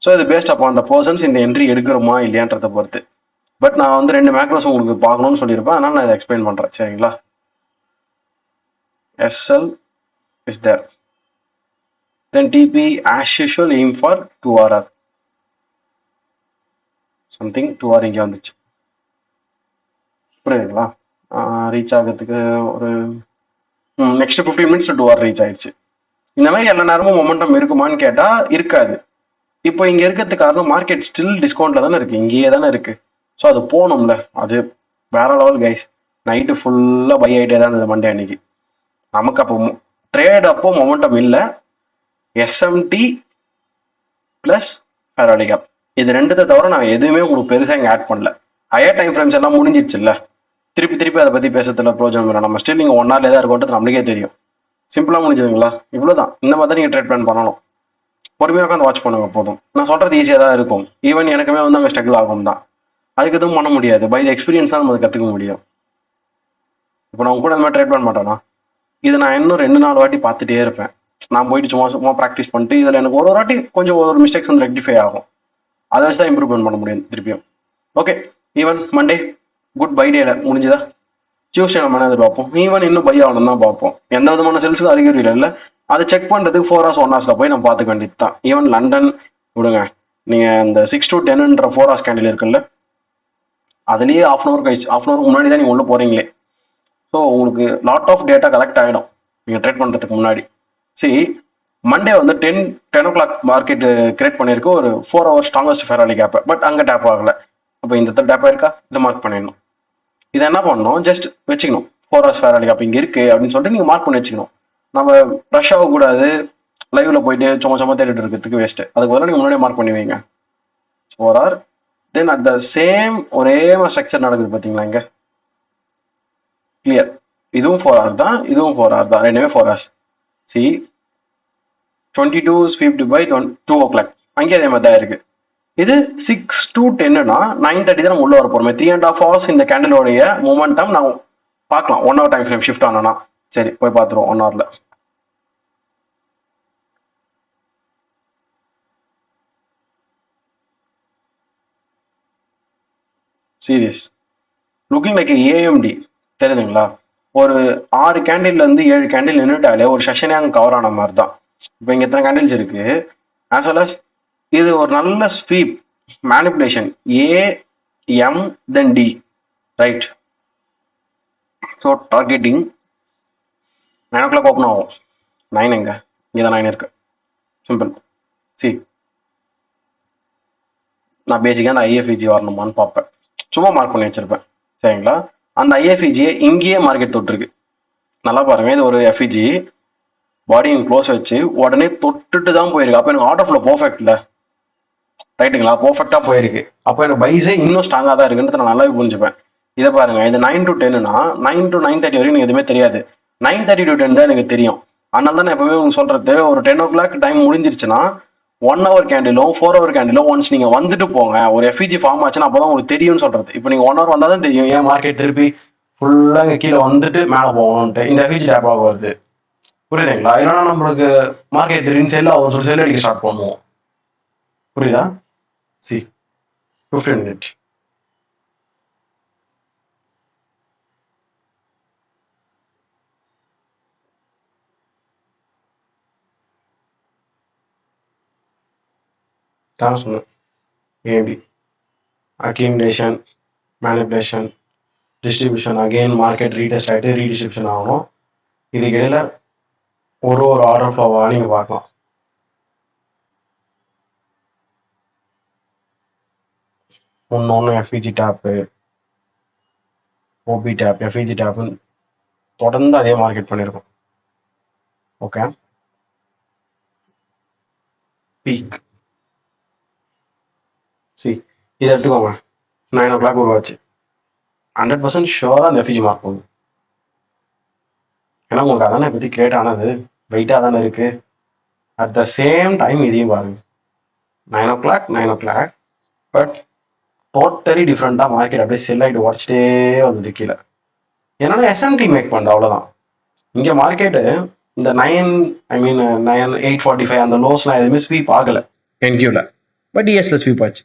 ஸோ இது பேஸ்ட் அப்போ அந்த பர்சன்ஸ் இந்த என்ட்ரி எடுக்கிறோமா இல்லையான்றதை பொறுத்து. பட் நான் வந்து 2 மேக்ரோஸ் உங்களுக்கு பார்க்கணும்னு சொல்லியிருப்பேன், அதனால நான் இதை எக்ஸ்பிளைன் பண்றேன். சரிங்களா? SL is there. Then TP as usual aim for 2RR. Something 2R இங்கே வந்துச்சு. புரியுதுங்களா? ரீச் ஆகிறதுக்கு ஒரு நெக்ஸ்ட் 15 minutes 2R ரீச் ஆயிடுச்சு. இந்த மாதிரி எல்லா நேரமும் மொமெண்டம் இருக்குமான்னு கேட்டா இருக்காது. இப்போ இங்க இருக்கிறதுக்கு காரணம் மார்க்கெட் ஸ்டில் டிஸ்கவுண்ட்ல தானே இருக்கு, இங்கேயே தானே இருக்கு. ஸோ அது போகணும்ல, அது வேற லெவல் கைஸ். நைட்டு ஃபுல்லா பை ஆகிட்டே தான் இருந்தது மண்டே அன்னைக்கு. நமக்கு அப்போ ட்ரேட் அப்போ மொமெண்டம் இல்லை. எஸ்எம்டி பிளஸ் ஃபேர்வேல்யூ கேப், இது ரெண்டுத்தை தவிர நான் எதுவுமே உங்களுக்கு பெருசாக இங்கே ஆட் பண்ணல. ஹையர் டைம் ஃப்ரேம்ஸ் எல்லாம் முடிஞ்சிருச்சு இல்லை, திருப்பி அதை பற்றி பேசுறதுல ப்ரோஜனம் இல்லை. நம்ம ஸ்டில் நீங்கள் 1 hour தான் இருக்கும்ன்றது நம்மளுக்கே தெரியும். சிம்பிளாக முடிஞ்சதுங்களா? இவ்வளோதான். இந்த மாதிரி தான் நீங்கள் ட்ரேட் பிளான் பண்ணணும். பொறுமையாக உட்காந்து வாட்ச் பண்ணுங்க போதும். நான் சொல்றது ஈஸியாக தான் இருக்கும். ஈவன் எனக்குமே வந்து அங்கே ஸ்ட்ரகிள் ஆகும் தான். அதுக்கு எதுவும் பண்ண முடியாது. பை த எக்ஸ்பீரியன்ஸ் தான் நம்ம அதை கற்றுக்க முடியும். இப்போ நான் கூட இந்த மாதிரி ட்ரேட் பிளான் மாட்டேன்னா இது நான் இன்னும் 2-4 வாட்டி பார்த்துட்டே இருப்பேன். நான் போயிட்டு சும்மா ப்ராக்டிஸ் பண்ணிட்டு இதில் எனக்கு ஒரு வாட்டி கொஞ்சம் ஒரு மிஸ்டேக்ஸ் வந்து ரெக்டிஃபை ஆகும். அதை வச்சு தான் இம்ப்ரூவ்மெண்ட் பண்ண முடியும் திருப்பியும். Okay, even Monday good bye டேல முடிஞ்சுதா? டியூஸ்டே நம்ம என்ன எதிர்பார்ப்போம்? ஈவன் இன்னும் பை ஆகணும் தான் பார்ப்போம். எந்த விதமான செல்ஸுக்கும் அறிகுறி இல்லை. அதை செக் பண்ணுறதுக்கு 4 hours 1 hours போய் நம்ம பார்த்துக்க வேண்டியது தான். ஈவன் லண்டன் விடுங்க, நீங்கள் இந்த 6 to 10ன்ற 4 hours கேண்டில் இருக்குல்ல, அதுலேயே half an hour கழிச்சு, half an hour முன்னாடி தான் நீங்கள் உள்ள போகிறீங்களே. ஸோ உங்களுக்கு லாட் ஆஃப் டேட்டா கலெக்ட் ஆகிடும் நீங்கள் ட்ரேட் பண்ணுறதுக்கு முன்னாடி. சரி, மண்டே வந்து 10 o'clock மார்க்கெட் கிரியேட் பண்ணியிருக்கு ஒரு 4 hours ஸ்ட்ராங்கஸ்ட் ஃபேர்வேல்யூ கேப். பட் அங்கே டேப் ஆகலை. அப்போ இந்த டேப் ஆயிருக்கா? இதை மார்க் பண்ணிடணும். இதை என்ன பண்ணணும்? ஜஸ்ட் வச்சுக்கணும். 4 hours ஃபேர்வேல்யூ கேப் இங்கே இருக்கு அப்படின்னு சொல்லிட்டு நீங்கள் மார்க் பண்ணி வச்சுக்கணும். நம்ம ரஷ் ஆகக்கூடாது, லைவ்ல போயிட்டு சும்மா தேடிட்டு இருக்கிறதுக்கு வேஸ்ட். அதுக்கு பதிலாக நீங்கள் முன்னாடியே மார்க் பண்ணி வைங்க 4 hour. Then at the same ஒரே ஸ்ட்ரக்சர் நடக்குது பார்த்தீங்களா இங்கே? கிளியர். இதுவும் 4 hour தான், இதுவும் 4 hour தான், ரெண்டுமே 4 hours. சி 22 ஸ்வீப்டு பை 2 o'clock அங்கே அதே மாதிரி தான் இருக்கு. இது 6 to 10னா 9:30 தான் நம்ம உள்ள வர போறோமே. 3.5 hours இந்த கேண்டிலோடைய மூமெண்டம் நான் பார்க்கலாம். 1 hour டைம் ஃப்ரேம் ஷிஃப்ட் ஆனா சரி போய் பார்த்துருவோம் 1 hourல. சீரியஸ் லுக்கிங் லைக் ஏஎம்டி தெரியுதுங்களா? ஒரு 6 கேண்டில்ல இருந்து 7 கேண்டில் நின்றுட்டாலே ஒரு செஷனே அங்கே கவர் ஆன மாதிரி தான். இப்போ இங்கே எத்தனை கேண்டில்ஸ் இருக்கு? ஆஸ் வெல் அஸ் இது ஒரு நல்ல ஸ்வீப் மேனிப்புலேஷன் ஏஎம் தென் டி, right? So targeting 9 o'clock open ஆகும். 9 எங்க? இங்கே தான் 9 இருக்கு. சிம்பிள். சி நான் பேசிக்காக அந்த ஐஎஃப்இஜி வரணுமான்னு பார்ப்பேன். சும்மா மார்க் பண்ணி வச்சிருப்பேன். சரிங்களா? அந்த ஐஎஃப்இஜியை இங்கேயே மார்க்கெட் தொட்டிருக்கு. நல்லா பாருங்க, இது ஒரு எஃப்இஜி பாடி க்ளோஸ் வச்சு உடனே தொட்டுட்டு தான் போயிருக்கு. அப்போ எனக்கு ஆர்டர் ஃப்ளோ பர்ஃபெக்ட் இல்லை, ரைட்டுங்களா? பர்ஃபெக்டாக போயிருக்கு. அப்போ எனக்கு பைஸே இன்னும் ஸ்ட்ராங்காக தான் இருக்குன்றது நான் நல்லாவே புரிஞ்சுப்பேன். இதை பாருங்க, இது 9 to 10னா 9 to 9:30 வரைக்கும் எனக்கு எதுவுமே தெரியாது. 9:30 to 10 தான் எனக்கு தெரியும். அதனால தான் நான் எப்பவுமே உங்களுக்கு சொல்றது, ஒரு 10 o'clock டைம் முடிஞ்சிருச்சுன்னா 1 hour கேண்டிலும் 4 hour கேண்டிலும் ஒன்ஸ் நீங்க வந்துட்டு போங்க, ஒரு எஃப்இஜி ஃபார்ம் ஆச்சுன்னா அப்பதான் உங்களுக்கு தெரியும்னு சொல்றது. இப்போ நீங்க 1 hour வந்தா தான் தெரியும் ஏன் மார்க்கெட் திருப்பி ஃபுல்லா இங்க கீழே வந்துட்டு மேலே போகணும்ட்டு இந்த எஃப்இஜி டேப் ஆக வருது. புரியுதுங்களா? இல்லைன்னா நம்மளுக்கு மார்க்கெட் திடீர்னு செல் ஆகும் சொல்லி செல் அடிக்க ஸ்டார்ட் பண்ணுவோம். புரியுதா? See 15 minutes. தான் சொன்னேன், AB accumulation, manipulation, distribution, again market retest ஆகிட்டு ரீடிஸ்ட்ரிபியூஷன் ஆகணும். இதுக்கு இடையில ஒரு ஆர்டர் ஃப்ளோவாக நீங்கள் பார்க்கலாம். ஒன்று FVG tap, OB tap, FVG டேப்புன்னு தொடர்ந்து அதே மார்க்கெட் பண்ணியிருக்கோம். ஓகே, பீக் சி இதை எடுத்துக்கோங்க, 9 o'clock உருவாச்சு. 100% ஷுவராக அந்த எஃப்இஜி மார்க் போகும். ஏன்னா உங்களுக்கு அதானே பற்றி கிரியேட் ஆனது, வெயிட்டாக தானே இருக்கு. அட் த சேம் டைம் இதையும் பாருங்க, 9 o'clock, பட் டோட்டலி டிஃப்ரெண்டாக மார்க்கெட் அப்படியே செல் ஆகிட்டு உடச்சிட்டே வந்தது கீழே. ஏன்னா எஸ்எம்டி மேக் பண்ணுது, அவ்வளோதான். இங்கே மார்க்கெட்டு இந்த 8:45 அந்த லோஸ்லாம் எதுவுமே ஸ்வீப் ஆகலை என்கியூவில், பட் இஎஸ்ல ஸ்வீப் ஆச்சு.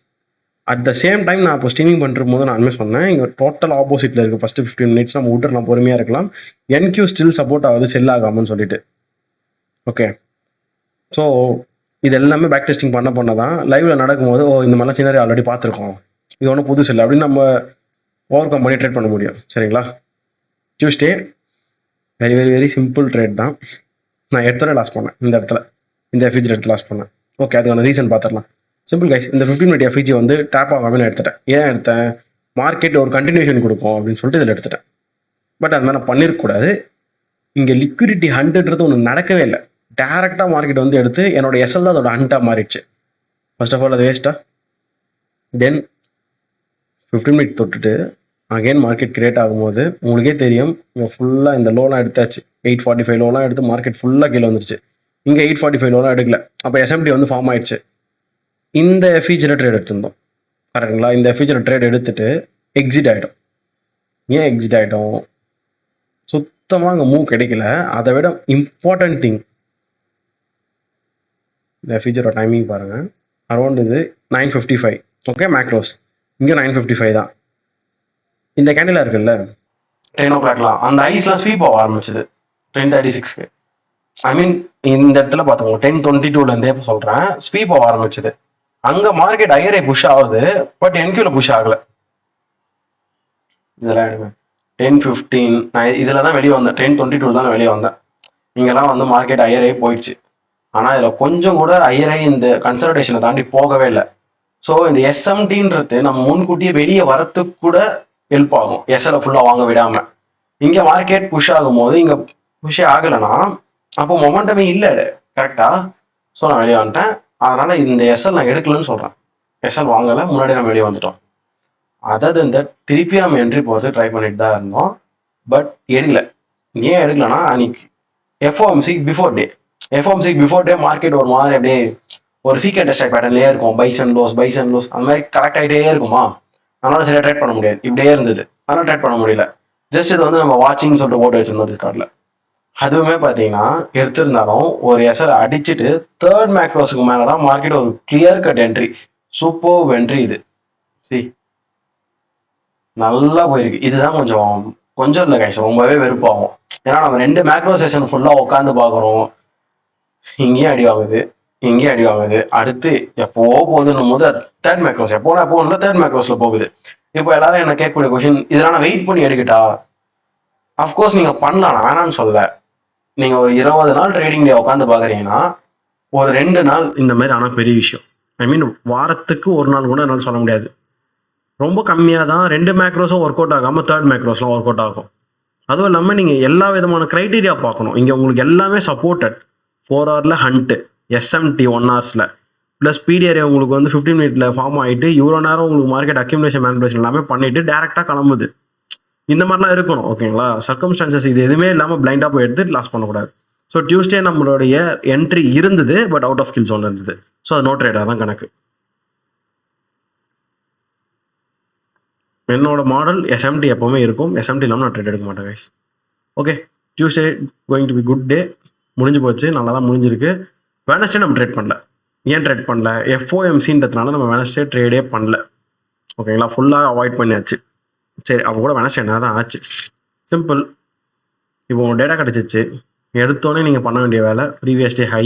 அட் த சேம் டைம் நான் இப்போ ஸ்ட்ரீமிங் பண்ணுற போது நான் சொன்னேன், இங்கே டோட்டல் ஆப்போசிட்டில் இருக்குது. ஃபஸ்ட்டு 15 minutes நம்ம விட்டுறலாம், பொறுமையாக இருக்கலாம். என்கியூ ஸ்டில் சப்போர்ட் ஆகுது, செல் ஆகாமன்னு சொல்லிட்டு. ஓகே, ஸோ இது எல்லாமே பேக் டெஸ்டிங் பண்ண தான் லைவ்ல நடக்கும்போது, இந்த மாதிரிலாம் சின்னரி ஆல்ரெடி பார்த்துருக்கோம், இது ஒன்றும் புதுசு இல்லை அப்படின்னு நம்ம ஓவர் கம் பண்ணி ட்ரேட் பண்ண முடியும். சரிங்களா? Tuesday very very very simple trade தான். நான் எடுத்தோட லாஸ் பண்ணேன், இந்த இடத்துல இந்த எஃப்இஜி எடுத்து லாஸ் பண்ணேன். ஓகே, அதுக்கான ரீசன் பார்த்துடலாம். சிம்பிள் கைஸ், இந்த 15 minute எஃப்இஜி வந்து டேப் ஆகாமல் நான் எடுத்துட்டேன். ஏன் எடுத்தேன்? மார்க்கெட் ஒரு கண்டினியூஷன் கொடுக்கும் அப்படின்னு சொல்லிட்டு இதில் எடுத்துட்டேன். பட் அது மாதிரி நான் பண்ணிருக்கக்கூடாது. இங்கே லிக்விடிட்டி ஹண்ட்ன்றது ஒன்று நடக்கவே இல்லை. டேரெக்டாக மார்க்கெட் வந்து எடுத்து என்னோட எஸ்எல் தான் அதோட ஹண்ட்டாக மாறிடுச்சு. ஃபர்ஸ்ட் ஆஃப் ஆல் அது வேஸ்ட்டா. தென் 15 minute தொட்டுட்டு அகெயின் மார்க்கெட் கிரியேட் ஆகும்போது உங்களுக்கே தெரியும், இங்கே ஃபுல்லாக இந்த லோலாம் எடுத்தாச்சு. 8:45 லோலாம் எடுத்து மார்க்கெட் ஃபுல்லாக கீழே வந்துருச்சு. இங்கே 8:45 லோலாம் எடுக்கல. அப்போ எஸ்எம்டி வந்து ஃபார்ம் ஆயிடுச்சு. இந்த எஃப்இஜியில் ட்ரேட் எடுத்திருந்தோம், கரெக்டுங்களா? இந்த எஃப்இஜியில் ட்ரேட் எடுத்துட்டு எக்ஸிட் ஆகிட்டோம். ஏன் எக்ஸிட் ஆகிட்டோம்? சுத்தமாக அங்கே மூவ் கிடைக்கல. அதை விட இம்பார்ட்டன்ட் திங், இந்த எஃப்இஜியோட டைமிங் பாருங்கள். அரௌண்ட் இது 9:55. ஓகே, மேக்ரோஸ் இங்கே 9:55 தான். இந்த கேண்டிலாக இருக்குல்ல 10 o'clockலாம் அந்த ஐஸ்லாம் ஸ்வீப் ஆக ஆரம்பிச்சது 10:36க்கு. ஐ மீன் இந்த இடத்துல பார்த்துக்கோங்க, 10:22லேருந்தே இப்போ சொல்கிறேன், ஸ்வீப் ஆக ஆரம்பிச்சது. அங்கே மார்க்கெட் ஐயரே புஷ் ஆகுது, பட் என்கியூல புஷ் ஆகலை. இதெல்லாம் எடுங்க 10:15. நான் இதில் தான் வெளியே வந்தேன், 10:22 தான் வெளியே வந்தேன். இங்கெல்லாம் வந்து மார்க்கெட் ஐயரே போயிடுச்சு. ஆனால் இதில் கொஞ்சம் கூட ஐயரே இந்த கன்சல்டேஷனை தாண்டி போகவே இல்லை. ஸோ இந்த எஸ்எம்டின்றது நம்ம முன்கூட்டியே வெளியே வரத்துக்கு கூட ஹெல்ப் ஆகும், எஸ்எல்ஐ ஃபுல்லாக வாங்க விடாம. இங்கே மார்க்கெட் புஷ் ஆகும் போது இங்கே புஷே ஆகலைன்னா அப்போ மொமெண்டமே இல்லை, கரெக்டா? ஸோ நான் வெளியே வந்துட்டேன். அதனால இந்த எஸ்எல் நான் எடுக்கலன்னு சொல்கிறேன். எஸ்எல் வாங்கலை, முன்னாடி நம்ம வெளியே வந்துட்டோம். அதாவது இந்த திருப்பி நம்ம என்ட்ரி போகிறது ட்ரை பண்ணிட்டு தான் இருந்தோம், பட் எடுக்கல. ஏன் எடுக்கலன்னா அன்னைக்கு எஃப்ஓஎம்சி பிஃபோர் டே மார்க்கெட் ஒரு மாதிரி அப்படியே ஒரு சீக்கிரம் டெஸ்ட் பேட்டர்ன்லேயே இருக்கும். பைஸ் அண்ட் லோஸ் அந்த மாதிரி கரெக்ட் ஆகிட்டே இருக்குமா, அதனால சரியா ட்ரேட் பண்ண முடியாது. இப்படியே இருந்தது, அதனால ட்ரேட் பண்ண முடியல. ஜஸ்ட் இது வந்து நம்ம வாட்சிங் சொல்லிட்டு போட்டு வச்சிருந்தோம் டிஸ்கார்ட்ல. அதுவுமே பார்த்தீங்கன்னா எடுத்திருந்தாலும் ஒரு எஸ்எல் அடிச்சுட்டு தேர்ட் மேக்ரோஸுக்கு மேலே தான் மார்க்கெட் ஒரு clear cut entry, super entry. இது சி நல்லா போயிருக்கு. இதுதான் கொஞ்சம் இல்லை கைஸ், ரொம்பவே வெறுப்பாகும். ஏன்னா நம்ம 2 மேக்ரோ செஷன் ஃபுல்லாக உட்காந்து பார்க்குறோம், இங்கேயும் அடி வாங்குது, அடுத்து எப்போ போகுதுன்னும் போது தேர்ட் மேக்ரோஸ் எப்போ தேர்ட் மேக்ரோஸ்ல போகுது. இப்போ எல்லாரும் என்ன கேட்கக்கூடிய கொஸ்டின், இதெல்லாம் நான் வெயிட் பண்ணி எடுக்கட்டா? அஃப்கோர்ஸ் நீங்க பண்ணலாம், நான் வேணான்னு சொல்ல. நீங்க ஒரு 20 நாள் ட்ரேடிங் டே உட்காந்து பாக்குறீங்கன்னா ஒரு 2 நாள் இந்த மாதிரி. ஆனால் பெரிய விஷயம், ஐ மீன் வாரத்துக்கு ஒரு நாள் கூட என்னால் சொல்ல முடியாது. ரொம்ப கம்மியாக தான் 2 மேக்ரோஸும் ஒர்க் அவுட் ஆகாமல் தேர்ட் மேக்ரோஸ்லாம் ஒர்க் அவுட் ஆகும். அதுவும் இல்லாமல் நீங்கள் எல்லா விதமான க்ரைட்டீரியா பார்க்கணும். இங்கே உங்களுக்கு எல்லாமே சப்போர்ட்டட். 4 ஹவரில் ஹண்ட்டு, எஸ்எம்டி 1 ஹவர்ஸில், ப்ளஸ் பிடிஆர் உங்களுக்கு வந்து 15 மினிட்ல ஃபார்ம் ஆகிட்டு இவ்வளோ நேரம் உங்களுக்கு மார்க்கெட் அக்யூமுலேஷன் மேனிபுலேஷன் எல்லாமே பண்ணிட்டு டேரெக்டாக கிளம்புது. இந்த மாதிரிலாம் இருக்கணும். ஓகேங்களா? சர்க்கம்ஸ்டான்சஸ் இது எதுவுமே இல்லாமல் பிளைண்டாக போய் எடுத்து லாஸ் பண்ணக்கூடாது. ஸோ டியூஸ்டே நம்மளுடைய என்ட்ரி இருந்தது, but out of kill zone இருந்தது. ஸோ அது நோ ட்ரேடாக தான் கணக்கு. என்னோட மாடல் எஸ்எம்டி எப்பவுமே இருக்கும். எஸ்எம்டி இல்லாமல் நான் ட்ரேட் எடுக்க மாட்டேன் guys. Okay, Tuesday going to be good day. முடிஞ்சு போச்சு, நல்லா தான் முடிஞ்சிருக்கு. வெனஸ்டே நம்ம ட்ரேட் பண்ணல. ஏன் ட்ரேட் பண்ணல? எஃப்ஓஎம்சின்றதுனால நம்ம வெனஸ்டே ட்ரேடே பண்ணல. ஓகேங்களா? ஃபுல்லாக அவாய்ட் பண்ணியாச்சு. சரி, அப்போ கூட வெனஸ்டே என்ன தான் ஆச்சு? சிம்பிள். இப்போ உங்கள் டேட்டா கிடச்சிச்சு, எடுத்தோடனே நீங்கள் பண்ண வேண்டிய வேலை previous day high,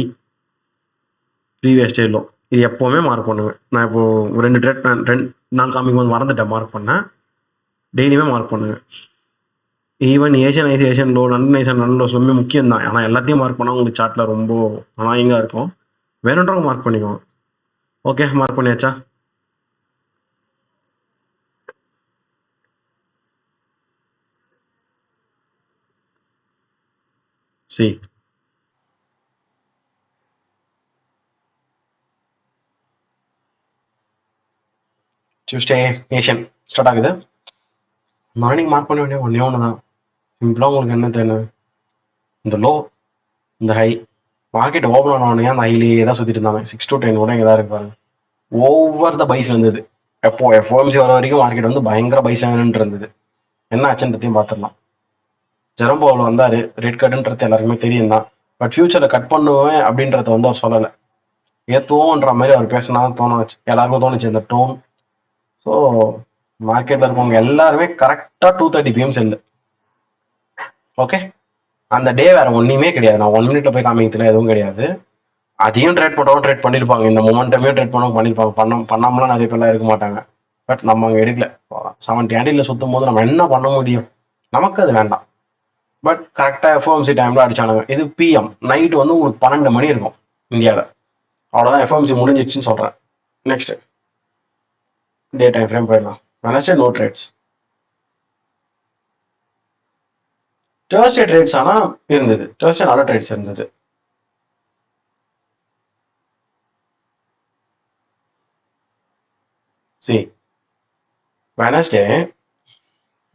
previous day low. இது எப்போவுமே மார்க் பண்ணுவேன். நான் இப்போது 2 ட்ரேட் 2 நாள் காமிக்கும் போது மறந்துட்டேன் மார்க் பண்ணேன். டெய்லியுமே மார்க் பண்ணுவேன். Even Asian low, London low சொல்லுமே முக்கியம் தான். ஆனால் எல்லாத்தையும் மார்க் பண்ணால் உங்களுக்கு சார்ட்டில் ரொம்ப அனாயிங்காக இருக்கும். வேணுன்றவங்க மார்க் பண்ணிக்கோங்க. ஓகே, மார்க் பண்ணியாச்சா? சி டியூஸ்டே ஏஷியன் ஸ்டார்ட் ஆகுது. மார்னிங் மார்க் பண்ண வேண்டிய ஒன்றே ஒன்று தான். சிம்பிளாக உங்களுக்கு என்ன தேவை? இந்த லோ, இந்த ஹை. மார்க்கெட் ஓப்பன் ஆனோடனே அந்த ஹைலேயே தான் சுற்றிட்டு இருந்தாங்க. 6 to 10 கூட இங்கே தான் இருப்பாங்க. ஓவர் த பைஸ்ல இருந்தது. எஃப்ஓஎம்சி வர வரைக்கும் மார்க்கெட் வந்து பயங்கர பைஸ்ல இருந்தது. என்ன ஆச்சுன்றதையும் பார்த்துடலாம். ஜெரம் பவுல் வந்தார், ரேட் கட்டுன்றது எல்லாருக்குமே தெரியும் தான். பட் ஃபியூச்சரில் கட் பண்ணுவேன் அப்படின்றத வந்து அவர் சொல்லலை. ஏற்றுவோன்ற மாதிரி அவர் பேசினா தோணுச்சு, எல்லாருக்கும் தோணுச்சு இந்த டோன். ஸோ மார்க்கெட்டில் இருக்கவங்க எல்லாருமே கரெக்டாக 230 PM செல்லு. ஓகே, அந்த டே வேற ஒன்றுமே கிடையாது. நான் 1 மினிட்ல போய் காமிக்கிறதுல எதுவும் கிடையாது. அதையும் ட்ரேட் பண்ணுறவங்க ட்ரேட் பண்ணியிருப்பாங்க, இந்த மொமெண்டமே ட்ரேட் பண்ணவங்க பண்ணியிருப்பாங்க. பண்ணாமலாம் நிறைய பேர்லாம் இருக்க மாட்டாங்க. பட் நம்ம அங்கே எடுக்கல. 70 ஹேண்டில் சுற்றும் போது நம்ம என்ன பண்ண முடியும்? நமக்கு அது வேண்டாம். பட் கரெக்டாக எஃப்ஓஎம்சி டைமில் அடிச்சானுங்க. இது பிஎம் நைட் வந்து உங்களுக்கு 12 மணி இருக்கும் இந்தியாவில். அவ்வளோதான், எஃப்ஓஎம்சி முடிஞ்சிடுச்சுன்னு சொல்கிறேன். நெக்ஸ்ட் டே டைம் ஃப்ரேம் போயிடலாம். Wednesday no trades. Thursday trades ஆனால் இருந்தது. தேர்ஸ்டே நல்ல ட்ரேட்ஸ் இருந்தது. சரி, வெனஸ்டே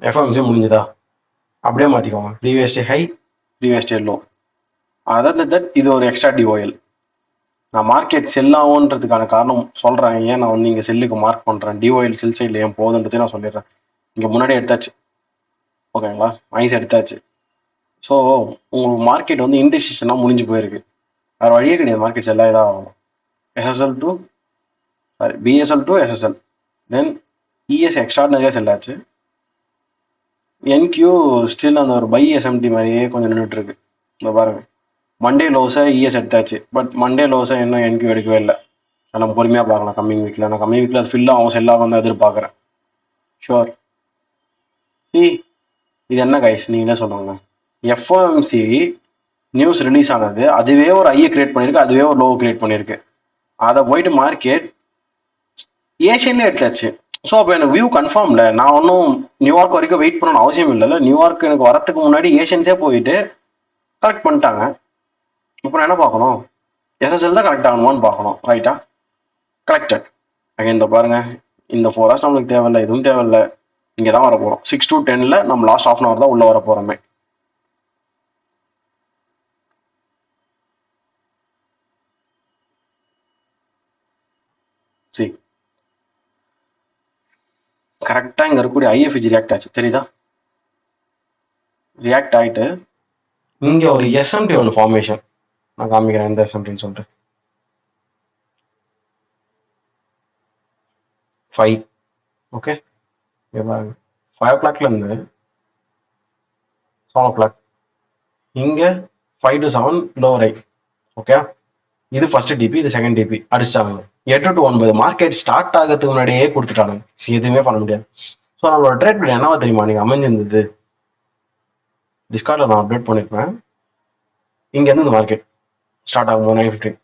எஃப்ஓஎம்சி முடிஞ்சுதா? அப்படியே மாற்றிக்கோங்க. Previous day high, previous day low. Other that இது ஒரு எக்ஸ்ட்ரா டிஓஎல். நான் மார்க்கெட் செல் ஆகுன்றதுக்கான காரணம் சொல்கிறேன். ஏன் நான் வந்து இங்கே செல்லுக்கு மார்க் பண்ணுறேன், டிஓஎல் செல் சைடில் ஏன் போகுதுன்றதே நான் சொல்லிடுறேன். இங்கே முன்னாடியே எடுத்தாச்சு. ஓகேங்களா? ஐஸ் எடுத்தாச்சு. ஸோ உங்களுக்கு மார்க்கெட் வந்து இன்டிசிஷனாக முடிஞ்சு போயிருக்கு. வேறு வழியே கிடையாது. மார்க்கெட் செல்லாக இதாக ஆகும். SSL to BSL to SSL, then ES எக்ஸ்ட்ராடினரியாக செல்லாச்சு. என்கியூ ஸ்டில் அந்த ஒரு பை எஸ்எம்டி மாதிரியே கொஞ்சம் நின்றுட்டு இருக்கு. இந்த பாருங்க, மண்டே லோஸை இஎஸ் எடுத்தாச்சு. பட் மண்டே லோஸை இன்னும் என்கியூ எடுக்கவே இல்லை. நம்ம பொறுமையாக பார்க்கலாம் கம்மிங் வீக்கில். நான் கம்மிங் வீக்கில் அது ஃபில் ஆகும், செல்லாகும் தான் எதிர்பார்க்குறேன். ஷுவர். சி, இது என்ன கைஸ் நீங்களே சொல்லுங்க. எஃப்ஓஎம்சி நியூஸ் ரிலீஸ் ஆனது, அதுவே ஒரு ஐயை கிரியேட் பண்ணியிருக்கு, அதுவே ஒரு லோவை கிரியேட் பண்ணியிருக்கு. அதை போயிட்டு மார்க்கெட் ஏஷியன்லேயே எடுத்தாச்சு. ஸோ அப்போ எனக்கு வியூ கன்ஃபார்ம்ல. நான் ஒன்றும் நியூயார்க் வரைக்கும் வெயிட் பண்ணணும்னு அவசியம் இல்லைல்ல. நியூயார்க் எனக்கு வரத்துக்கு முன்னாடி ஏஷியன்ஸே போயிட்டு கரெக்ட் பண்ணிட்டாங்க. இப்போ நான் என்ன பார்க்கணும்? எஸ்எஸ்எல் தான் கரெக்ட் ஆகணுமான்னு பார்க்கணும். ரைட்டா? கரெக்டட். அகைன் இந்த பாருங்க, இந்த 4 hours நம்மளுக்கு தேவையில்லை, எதுவும் தேவையில்லை. இங்கே தான் வர போகிறோம். 6 to 10 நம்ம லாஸ்ட் ½ hour தான் உள்ளே வர போகிறோமே. சரி, கரெக்டாக இங்கே இருக்கக்கூடிய ஐஎஃப்ஜி ரியாக்ட் ஆச்சு, தெரியுதா? ரியாக்ட் ஆகிட்டு இங்கே ஒரு எஸ்எம்டி ஒன்று ஃபார்மேஷன் நான் காமிக்கிறேன். எந்த எஸ்எம்டின்னு சொல்லிட்டு 5. ஓகே, 5 o'clockலேருந்து 7 o'clock இங்கே 5 to 7 லோவர் ஹை. ஓகே, இது ஃபர்ஸ்ட் டிபி, இது செகண்ட் டிபி அடிச்சிட்டாங்க. 8 to 9 மார்க்கெட் ஸ்டார்ட் ஆகிறதுக்கு முன்னாடியே கொடுத்துட்டாங்க. எதுவுமே பண்ண முடியாது. ஸோ நம்மளோட ட்ரேட் பிளான் என்னவா தெரியுமா நீங்கள் அமைஞ்சிருந்தது? டிஸ்கார்டில் நான் அப்டேட் பண்ணியிருப்பேன். இங்கேருந்து இந்த மார்க்கெட் ஸ்டார்ட் ஆகும் 9:15.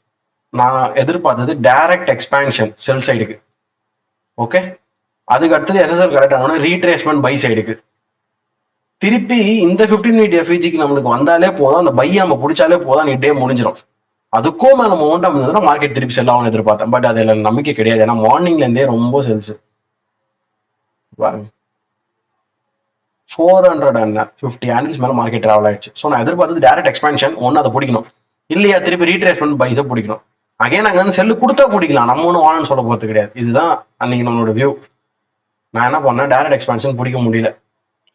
நான் எதிர்பார்த்தது டைரக்ட் எக்ஸ்பேன்ஷன் செல் சைடுக்கு. ஓகே, அதுக்கு அடுத்தது எஸ்எஸ்எல் கரெக்ட் ஆகணும், ரீட்ரேஸ்மெண்ட் பை சைடுக்கு. திருப்பி இந்த 15 minute எஃப்இஜிக்கு நம்மளுக்கு வந்தாலே போதும், அந்த பையை நம்ம பிடிச்சாலே போதும், நீ டே முடிஞ்சிடும். அதுக்கும் மேல மொமெண்டம் இருந்ததுன்னா மார்க்கெட் திருப்பி செல் ஆகும் எதிர்பார்த்தேன். பட் அதுல நம்பிக்கை கிடையாது. ஏன்னா மார்னிங்ல இருந்தே ரொம்ப சேல்ஸ் பாருங்க. 450 ஹேண்டில்ஸ் மேல மார்க்கெட் டிராவல் ஆயிடுச்சு. ஸோ நான் எதிர்பார்த்தது டேரக்ட் எக்ஸ்பான்ஷன் ஒன்று அதை பிடிக்கணும், இல்லையா திருப்பி ரீட்ரேஸ்மெண்ட் பைஸை பிடிக்கணும். அகைன் நாங்கள் வந்து செல்லு கொடுத்தா பிடிக்கலாம், நம்ம ஒன்றும் வாங்கன்னு சொல்ல போகிறது கிடையாது. இதுதான் அன்னைக்கு நம்மளோட வியூ. நான் என்ன பண்ணேன், டேரக்ட் எக்ஸ்பான்ஷன் பிடிக்க முடியல.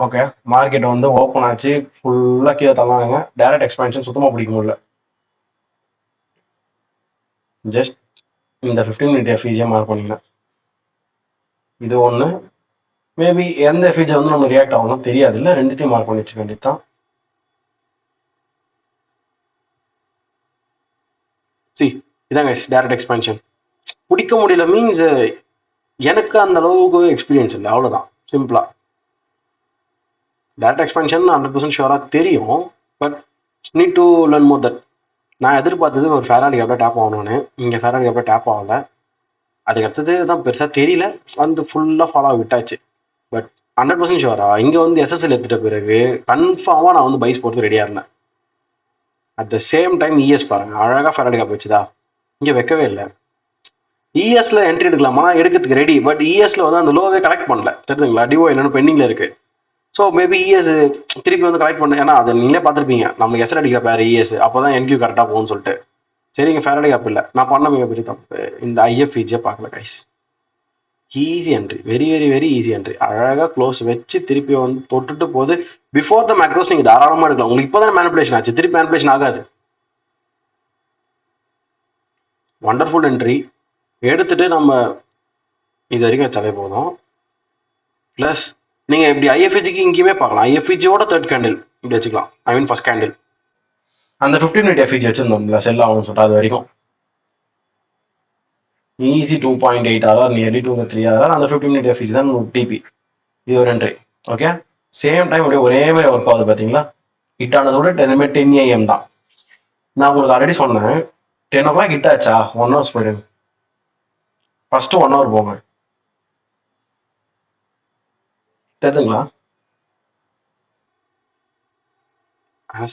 ஓகே, மார்க்கெட் வந்து ஓப்பன் ஆச்சு, ஃபுல்லாக கீழே தள்ளாங்க. டேரக்ட் எக்ஸ்பான்ஷன் சுத்தமாக பிடிக்க முடியல. ஜஸ்ட் இந்த 15 மினிட் எஃப்இஜியாக மார்க் பண்ணிக்கலாம். இது ஒன்று, மேபி எந்த எஃப்இஜி வந்து நம்ம ரியாக்ட் ஆகணும் தெரியாது, இல்லை ரெண்டுத்தையும் மார்க் பண்ணி வச்சுக்க வேண்டியது தான். சி இதாங்க டேரக்ட் எக்ஸ்பான்ஷன் பிடிக்க முடியல மீன்ஸ் எனக்கு அந்த அளவுக்கு எக்ஸ்பீரியன்ஸ் இல்லை, அவ்வளோதான் சிம்பிளா. டேரக்ட் எக்ஸ்பான்ஷன் 100% ஷுவராக தெரியும், but need to learn more that. நான் எதிர்பார்த்தது ஒரு ஃபெராரி எப்போ டேப் ஆகணும்னு, இங்கே ஃபெராரி எப்போ டேப் ஆகலை. அதுக்கு அடுத்தது தான் பெருசாக தெரியல, வந்து ஃபுல்லாக ஃபாலோ விட்டாச்சு. பட் 100% ஷுவரா இங்கே வந்து எஸ்எஸ்எல் எடுத்துட்ட பிறகு கன்ஃபார்மாக நான் வந்து பைஸ் போகிறது ரெடியாக இருந்தேன். At the same time ES பாருங்க, அழகாக ஃபெராரி கேப் வச்சுதா, இங்கே வைக்கவே இல்லை. இஎஸ்ல என்ட்ரி எடுக்கலாமா, எடுக்கிறதுக்கு ரெடி, பட் இஎஸ்ல வந்து அந்த லோவே கலெக்ட் பண்ணல, தெரியுதுங்களா? டிஓ என்னன்னு பெண்டிங்ல இருக்கு. ஸோ மேபி இஎஸ் திருப்பி வந்து கலெக்ட் பண்ண, ஏன்னா அதை நீங்களே பார்த்துருப்பீங்க, நம்ம எஸ்எல் அடிக்கிற பேர் இஎஸ், அப்போதான் என்கியூ கரெக்டாக போகும்னு சொல்லிட்டு. சரிங்க, ஃபேரடே கேப் இல்லை, நான் பண்ண மிகப்பெரிய தப்பு இந்த ஐஎஃப்இஜியை பார்க்கல guys. Easy entry, very very very easy entry. அழகாக க்ளோஸ் வச்சு திருப்பி வந்து தொட்டுட்டு போது பிஃபோர் த மேக்ரோஸ் நீங்கள் தாராளமாக எடுக்கலாம். உங்களுக்கு இப்போ தான் மேனிபுலேஷன் ஆச்சு, திருப்பி மேனிபுலேஷன் ஆகாது. வண்டர்ஃபுல் என்ட்ரி எடுத்துட்டு நம்ம இது வரைக்கும் வச்சாலே போதும். ப்ளஸ் நீங்கள் இப்படி ஐஎஃப்இஜிக்கு இங்கேயுமே பார்க்கலாம், ஐஎஃப்இஜியோட தேர்ட் கேண்டில் இப்படி வச்சுக்கலாம், ஐ மீன் ஃபர்ஸ்ட் கேண்டில். அந்த 15 மினிட் எஃப்இஜி வச்சிருந்தோம்ல செல் ஆகும்னு சொல்லிட்டு, அது வரைக்கும் easy 2.8 hour, nearly 2 to 3 hour. அந்த 15 மினிட் எஃப்இஜி தான் டிபி. இது ஒரு என்ட்ரி. ஓகே, சேம் டைம் அப்படியே ஒரே மாதிரி ஒர்க் ஆகுது பார்த்தீங்களா? ஹிட் ஆனது கூட 10 AM தான். நான் உங்களுக்கு ஆல்ரெடி சொன்னேன் 10 o'clock ஹிட் ஆச்சா 1 hour போயிடுங்க, ஃபர்ஸ்ட் 1 hour போங்க, தெரியுதுங்களா?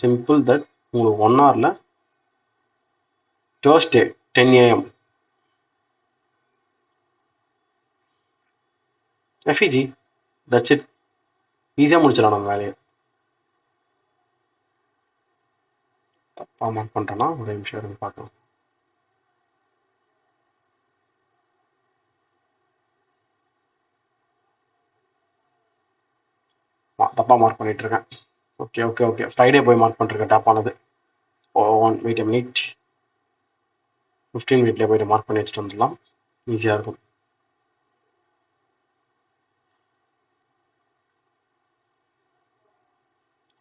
Simple that. உங்களுக்கு 1 hourல Thursday 10 AM FEG, that's it. ஈஸியாக முடிச்சிடலாம் நம்ம வேலையை. தப்பா மார்க் பண்ணுறேன்னா ஒரு நிமிஷம் இருந்து பார்க்கலாம். தப்பா மார்க் பண்ணிட்டு இருக்கேன். ஓகே ஓகே ஓகே, ஃப்ரைடே போய் மார்க் பண்ணிருக்கேன் டேப் ஆனது. வெயிட் a minute, 15 மினிட்லேயே போய்ட்டு மார்க் பண்ணி வச்சுட்டு வந்துடலாம், ஈஸியாக இருக்கும்.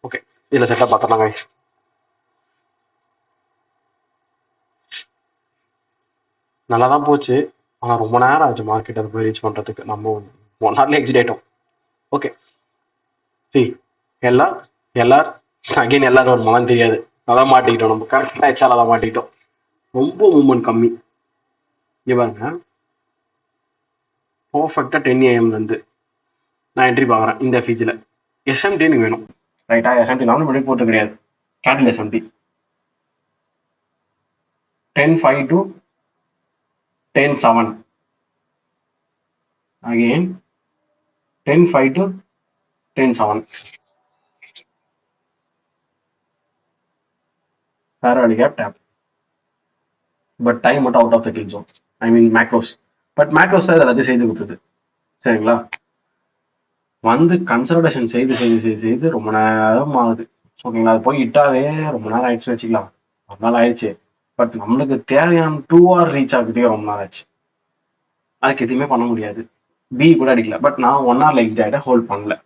ஓகே, இதில் செட்டாக பார்த்துடலாம் கைஸ். நல்லா தான் போச்சு, ஆனால் ரொம்ப நேரம் ஆச்சு மார்க்கெட் அதை போய் ரீச் பண்ணுறதுக்கு. நம்ம 1 hourல எக்ஸிட் ஆகிட்டோம். ஓகே, சி எல்லார் அகைன் எல்லாரும் ஒரு மனம் தெரியாது, அதான் மாட்டிக்கிட்டோம் நம்ம. கரெக்டாக ஹெச்ஆர் அதான் மாட்டிக்கிட்டோம், ரொம்ப மூமெண்ட் கம்மி. இங்கே பாருங்க, பர்ஃபெக்டாக 10 AM நான் என்ட்ரி பார்க்குறேன் இந்த ஃபீச்சில். எஸ்எம்டி எனக்கு வேணும், ரைட்டா? எஸ்எம்டி நானும் பண்ணி போட்டு கிடையாது, candle SMT 10:05 to 10:07, again 10:05 to 10:07. ஃபேராடி கேப் டேப், பட் டைம் மட்டும் out of the kill zone, I mean macros. But macros தான் எல்லாத்தையும் செய்து கொடுத்தது, சரிங்களா? வந்து கன்சல்டேஷன் செய்து செய்து செய்து செய்து ரொம்ப நேரம் ஆகுது, ஓகேங்களா? அது போய் இட்டாவே ரொம்ப நேரம் ஆயிடுச்சு வச்சுக்கலாம், ரொம்ப நாள் ஆயிடுச்சு. பட் நம்மளுக்கு தேவையான 2 hour ரீச் ஆகுதே ரொம்ப நேரம் ஆச்சு, அதுக்கு எதுவுமே பண்ண முடியாது. பி கூட அடிக்கல, பட் நான் 1 hourல எக்ஸிட் ஆகிட்ட ஹோல்ட் பண்ணல,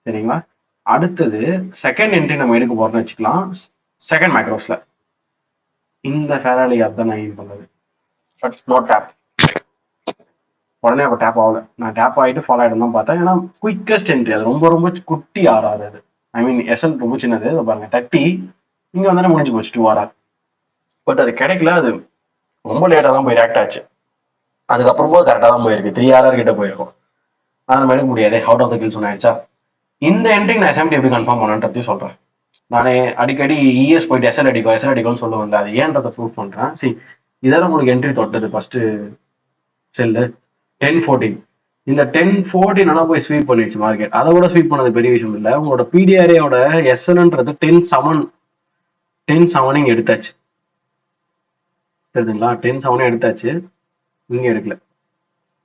சரிங்களா? அடுத்தது செகண்ட் என்ட்ரி நம்ம எடுக்க போறோம்னு வச்சுக்கலாம், செகண்ட் மேக்ரோஸ்ல இந்த ஃபேராலி ஆப் தான் நான் யூஸ் பண்ணது, பட் நோ டேப். உடனே அப்போ டேப் ஆகல, நான் டேப் ஆகிட்டு ஃபாலோ ஆகிடும் தான் பார்த்தேன். ஏன்னா குயிக்கஸ்ட் என்ட்ரி, அது ரொம்ப ரொம்ப குட்டி ஆறாது அது, ஐ மீன் எஸ்எல் ரொம்ப சின்னது. அதை பாருங்க 30, இங்கே வந்து முடிஞ்சு போச்சு 2 hour. பட் அது கிடைக்கல, அது ரொம்ப லேட்டாக தான் போய் ரியாக்ட் ஆச்சு. அதுக்கப்புறமா கரெக்டாக தான் போயிருக்கு, 3 hour கிட்ட போயிருக்கும். அதனால எடுக்க முடியாது, அவுட் ஆஃப் த கில் சொன்ன ஆயிடுச்சா. இந்த என்ட்ரி நான் எஸ்எம்டி எப்படி கன்ஃபார்ம் பண்ணன்றதையும் சொல்கிறேன். நானே அடிக்கடி இஎஸ் போயிட்டு எஸ்எல் அடிக்கும்னு சொல்லுவேன்ல, அது ஏன்றதை ப்ரூவ் பண்றேன். சி, இதெல்லாம் உங்களுக்கு என்ட்ரி தொட்டது ஃபர்ஸ்ட் செல்லு 10-14. இந்த 10-14 ஆனா போய் ஸ்வீப் பண்ணிடுச்சு மார்க்கெட். அதை விட ஸ்வீப் பண்ணது பெரிய விஷயம் இல்லை. உங்களோட பிடிஆர்ஏயோட எஸ்எல்ன்றது 10-7 இங்க எடுத்தாச்சு. தெரியுதுங்களா? 10-7 எடுத்தாச்சு, இங்க எடுக்கல.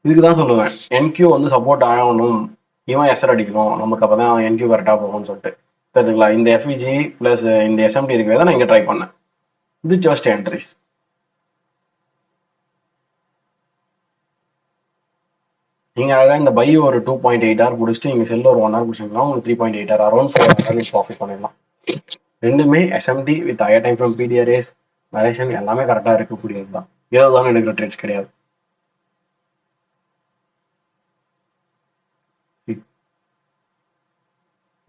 இதுக்குதான் சொல்லுவேன் என்கியூ வந்து சப்போர்ட் ஆகணும், இவன் எஸ்ஆர் அடிக்கணும், நமக்கு அப்பதான் என்கியூ கரெக்டா போகும்னு சொல்லிட்டு. தெரியுதுங்களா? இந்த எஃப்இஜி பிளஸ் இந்த எஸ்எம்டி இருக்கவே தான் நான் இங்க ட்ரை பண்ணேன். இது ஜஸ்ட் என்ட்ரிஸ். நீங்க அழகா இந்த பை ஒரு 2.8 hour முடிச்சுட்டு நீங்க செல்ல ஒரு 1 hour முடிச்சீங்கன்னா உங்களுக்கு 3.8 hour அரௌண்ட் 4 hours ப்ராஃபிட் பண்ணிடலாம். ரெண்டுமே SMT with higher time from PD arrays variation எல்லாமே கரெக்டா இருக்கக்கூடியது தான். 20 தான் எடுக்கிற ட்ரேட்ஸ் கிடையாது.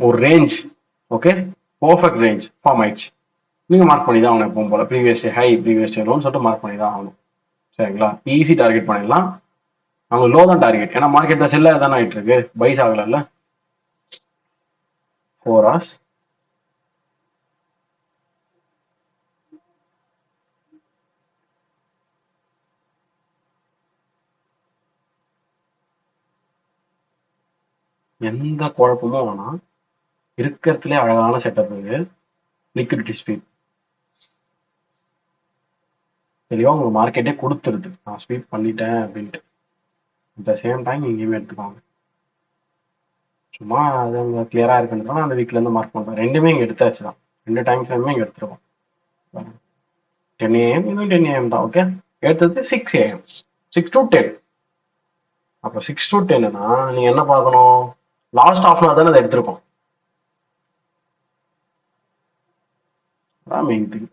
ஒரு range, okay, perfect range form ஆயிடுச்சு. நீங்க மார்க் பண்ணி தான் ஆகணும். எப்பவும் போல ப்ரீவியஸ் ஹை ப்ரீவியஸ் லோன்னு சொல்லிட்டு மார்க் பண்ணி தான் ஆகணும். சரிங்களா? ஈஸி டார்கெட் பண்ணிடலாம். அவங்க லோ தான் டார்கெட், ஏன்னா மார்க்கெட் தான் செல்ல தானே ஆயிட்டு இருக்கு, பைஸ் ஆகல. 4 hours எந்த குழப்பமும் வேணாம். இருக்கிறதுலே அழகான செட்டப் இருக்கு, லிக்விடிட்டி ஸ்வீப். தெளிவா உங்க மார்க்கெட்டே கொடுத்துருது நான் ஸ்வீப் பண்ணிட்டேன் அப்படின்ட்டு. அட் த சேம் டைம் எங்கேயுமே எடுத்துக்கோங்க. சும்மா அது அங்கே கிளியரா இருக்குன்றதுனால அந்த வீக்ல இருந்து மார்க் பண்றேன். ரெண்டுமே இங்க எடுத்தாச்சு தான், 2 டைம் ஃப்ரேமே இங்க எடுத்துருக்கோம். 10 AM இதுவும் 10 AM தான். ஓகே, எடுத்தது 6 AM, 6 to 10. அப்போ 6 to 10னா நீங்க என்ன பார்க்கணும், லாஸ்ட் ஹாஃப் அன் தானே அதை எடுத்திருக்கோம். அதான் மெயின் திங்.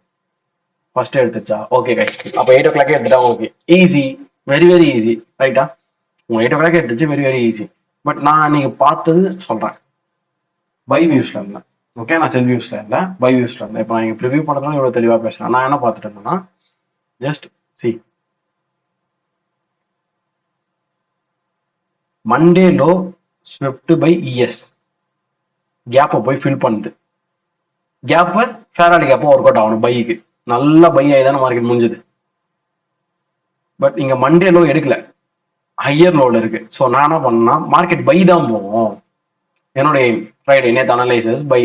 ஃபர்ஸ்ட் எடுத்துச்சா, ஓகே கைஸ், அப்போ 8 o'clock எடுத்துட்டா okay, easy, very very easy, ரைட்டா? உங்க 8 o'clock எடுத்துச்சு, வெரி வெரி ஈஸி. பட் நான் நீங்க பார்த்தது சொல்றேன், பை வியூஸ்ல இருந்தேன். ஓகே, நான் செல் வியூஸ்ல இல்லை, பை வியூஸ்ல இருந்தேன். இப்போ நான் ப்ரிவியூ பண்ணுறதுனால இவ்வளோ தெளிவாக பேசுறேன். நான் என்ன பார்த்துட்டு இருந்தேன்னா, just see, Monday low swept by ES கேப்பை போய் ஃபில் பண்ணுது. கேப் ஃபேராடி கேப்பும் ஒர்க் அவுட் ஆகணும் பைக்கு. நல்லா பை ஆகி தானே மார்க்கெட் முடிஞ்சது. பட் இங்க மண்டே லோ எடுக்கல, ஹையர் லோல இருக்கு. ஸோ நான் என்ன பண்ணா, மார்க்கெட் பை தான் போகும் என்னுடைய ஃப்ரைடே நேற்று அனலைசஸ் பை.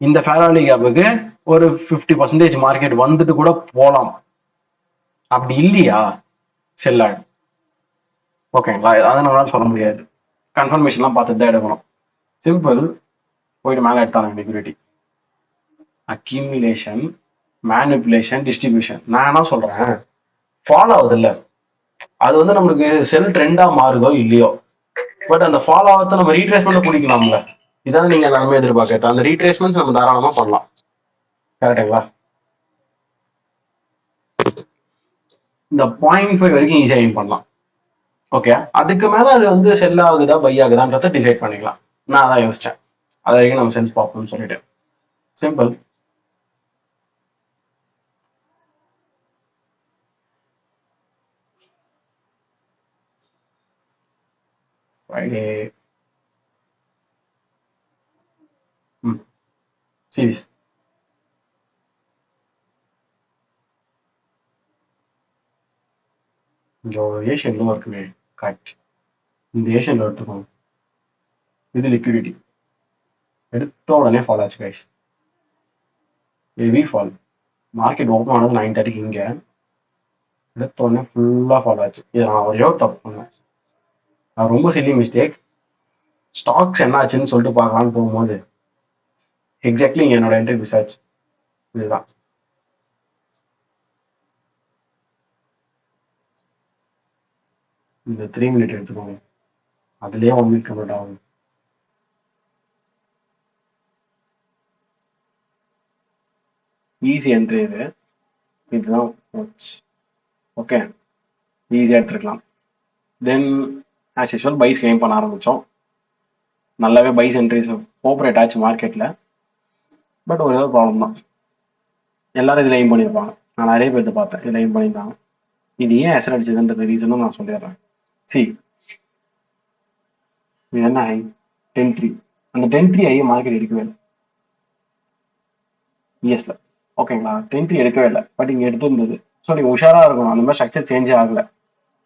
இந்த ஃபேராடி கேப்புக்கு ஒரு 50% மார்க்கெட் வந்துட்டு கூட போகலாம். அப்படி இல்லையா செல் ஆகும். ஓகேங்களா? அதை நம்மளால சொல்ல முடியாது, கன்ஃபர்மேஷன்லாம் பார்த்துட்டு தான் எடுக்கணும். சிம்பிள், போயிட்டு மேலே எடுத்தாங்க லிக்விடிட்டி அக்யூமுலேஷன், மேனிப்புலேஷன், டிஸ்ட்ரிபியூஷன். நான் என்ன சொல்றேன், ஃபாலோ ஆகுது இல்ல, அது வந்து நம்மளுக்கு செல் ட்ரெண்டா மாறுதோ இல்லையோ, பட் அந்த ஃபாலோ ஆகிறத நம்ம ரீட்ரேஸ்மெண்ட் பிடிக்கலாம்ல. இதான் நீங்க எல்லாருமே எதிர்பார்க்கறது. அந்த ரீட்ரேஸ்மெண்ட்ஸ் நம்ம தாராளமா பண்ணலாம். கரெக்டுங்களா? இந்த 0.5 வரைக்கும் ஈஸியா எய்ம் பண்ணலாம். ஓகே, அதுக்கு மேல அது வந்து செல் ஆகுதா பை ஆகுதான்றத டிசைட் பண்ணிக்கலாம். நான் அதான் யோசிச்சேன், அது வரைக்கும் நம்ம சென்ஸ் பார்ப்போம்னு சொல்லிட்டு. சிம்பிள். ஃப்ரைடே சீரிஸ் இங்க ஒரு ஏஷியன் லோ இருக்குமே, கரெக்ட். இந்த ஏஷியன் லோ எடுத்துக்கோங்க, இது லிக்விடிட்டி. எடுத்த உடனே ஃபால் ஆச்சு guys, heavy fall. Market open ஆனது 9:30 இங்க, எடுத்த உடனே ஃபுல்லா ஃபால் ஆச்சு. இது நான் ஒரே ஒரு தப்பு பண்ணேன், அது ரொம்ப சில்லி மிஸ்டேக். ஸ்டாக்ஸ் என்ன ஆச்சுன்னு சொல்லிட்டு பார்க்கலான்னு போகும்போது எக்ஸாக்ட்லி இங்க என்னோட என்ட்ரி மிஸ் ஆச்சு. இதுதான் இந்த 3 மினிட் எடுத்துக்கோங்க, அதுலயே 1 மினிட் கம்ப்ளீட் ஆகும். ஈஸி என்ட்ரி இது, இதுதான் ஓகே, ஈஸியாக எடுத்துருக்கலாம். தென் ஆஸ் யூஸ்வல் பைஸ் கெயின் பண்ண ஆரம்பித்தோம். நல்லாவே பைஸ் என்ட்ரிஸ் கோஆப்ரேட் ஆச்சு மார்க்கெட்டில். பட் ஒரே ஒரு ப்ராப்ளம் தான், எல்லாரும் இதில் எய்ம் பண்ணியிருப்பாங்க. நான் நிறைய பேர்த்து பார்த்தேன் இதில் எய்ம் பண்ணியிருந்தாங்க. இது ஏன் எசர் அடிச்சதுன்றது ரீசனும் நான் சொல்லிடுறேன். சி, இது என்ன ஐ 10-3, அந்த 10-3 ஐ மார்க்கெட் எடுக்கவே இல்லை. இஎஸ்ல. ஓகேங்களா? என்ட்ரி எடுக்கவே இல்லை, பட் இங்கே எடுத்திருந்தது. ஸோ நீங்கள் உஷாராக இருக்கணும், அந்த மாதிரி ஸ்ட்ரக்சர் சேஞ்சே ஆகலை.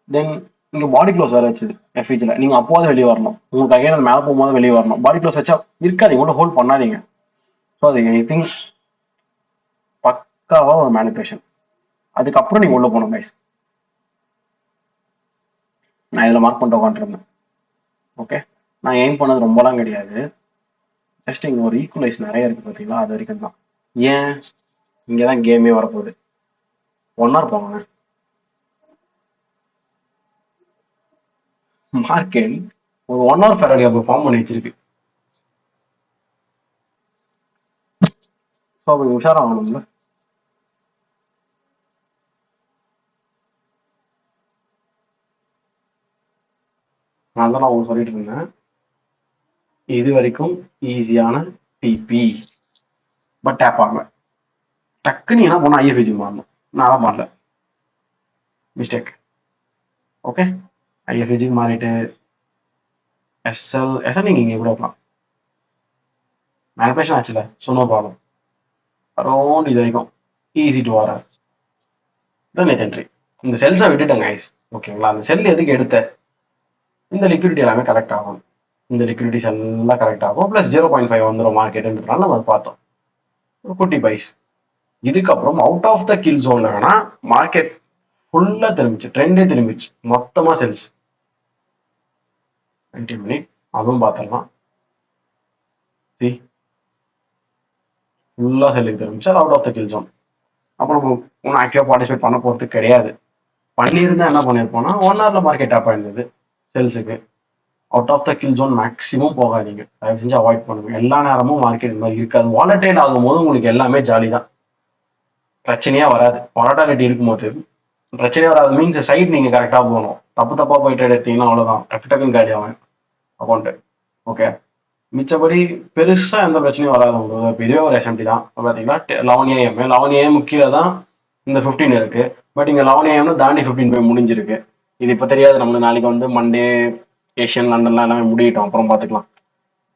தென் இங்கே பாடி க்ளோஸ் வேறு வச்சுது எஃப்இஜியில். நீங்கள் அப்போது வெளியே வரணும், உங்களுக்கு அகைன் மேலே போகும்போது வெளியே வரணும். பாடி க்ளோஸ் வச்சா இருக்காதீங்க, கூட ஹோல்ட் பண்ணாதீங்க. ஸோ அது ஐ திங்க் பக்காவாக ஒரு மேனிபுலேஷன். அதுக்கப்புறம் நீங்கள் உள்ளே போகணும் கைஸ். நான் இதில் மார்க் பண்ணிட்டு உட்காந்துருந்தேன். ஓகே, நான் எய்ம் பண்ணது ரொம்பலாம் கிடையாது. ஜஸ்ட் இங்கே ஒரு ஈக்குவலைஸ் நிறைய இருக்குது பார்த்தீங்களா, அது வரைக்கும் தான். ஏன் இங்கே தான் கேமே வரப்போகுது. 1 hour போங்க. மார்க்கெட் ஒரு 1 hour ஃபேரடி அப்போ ஃபார்ம் பண்ணி வச்சிருக்கு. ஸோ அப்போ உஷாராகணும்ல. நான் தான் உங்களுக்கு சொல்லிட்டு இருந்தேன், இது வரைக்கும் ஈஸியான டிபி, பட் டேப் ஆகல. டக்குன்னு என்ன போனால் ஐஎஃப்இஜி மாறணும். நான் தான் மாறல, மிஸ்டேக். ஓகே, ஐஎஃப்இஜிக்கு மாறிட்டு எஸ்எல் நீங்கள் இங்கே கூட வைக்கலாம். மேனிபுலேஷன் ஆச்சுல, ஸோ நோ ப்ராப்ளம். அரௌண்ட் இது வரைக்கும் ஈஸி டு ஆர். தான் என்ட்ரி. இந்த செல்ஸை விட்டுட்டேங்க ஐஸ். ஓகேங்களா? அந்த செல் எதுக்கு எடுத்த, இந்த லிக்விடிட்டி எல்லாமே கரெக்ட் ஆகும். இந்த லிக்விடிட்டிஸ் எல்லாம் கரெக்ட் ஆகும். ப்ளஸ் 0.5 வந்துடும் மார்க்கெட்டுன்றதுனால நம்ம பார்த்தோம். குட்டி பைஸ். இதுக்கப்புறம் அவுட் ஆஃப் த கில் ஜோன்ல வேணா மார்க்கெட் ஃபுல்லாக திரும்பிச்சு, ட்ரெண்டே திரும்பிச்சு, மொத்தமாக செல்ஸ். 20 மினிட் அதுவும் பார்த்துடலாம். சி, ஃபுல்லாக செல்லுக்கு திரும்பிச்சு, அது out of the kill zone. அப்போ நம்ம ஒன்றும் ஆக்டிவாக பார்ட்டிசிபேட் பண்ண போகிறது கிடையாது. பண்ணியிருந்தா என்ன பண்ணியிருப்போம்னா 1 hourல மார்க்கெட் டாப் ஆயிருந்தது செல்ஸுக்கு. Out of the kill zone maximum போகாதீங்க, தயவு செஞ்சு அவாய்ட் பண்ணுங்க. எல்லா நேரமும் மார்க்கெட் இந்த மாதிரி இருக்காது. வாலட்டைல் ஆகும்போது உங்களுக்கு எல்லாமே ஜாலி தான், பிரச்சனையா வராது. வாலட்டாலிட்டி இருக்கும்போது பிரச்சனையே வராது. மீன்ஸ் சைட் நீங்கள் கரெக்டாக போகணும். தப்பாக போயிட்டு எடுத்தீங்கன்னா அவ்வளோதான், டக்கு டக்குன்னு காலி ஆகும் அக்கௌண்ட்டு. ஓகே, மிச்சபடி பெருசாக எந்த பிரச்சனையும் வராது உங்களுக்கு. இப்போ இதுவே ஒரு எஸ்எம்டி தான் பார்த்தீங்கன்னா 11 AM. 11 AM கீழே தான் இந்த 15 இருக்கு. பட் இங்கே 11 AM தாண்டி 15 போய் முடிஞ்சிருக்கு. இது இப்போ தெரியாது நம்மளுக்கு. நாளைக்கு வந்து மண்டே ஏஷியன் லண்டன்லாம் எல்லாமே முடியட்டும், அப்புறம் பார்த்துக்கலாம்.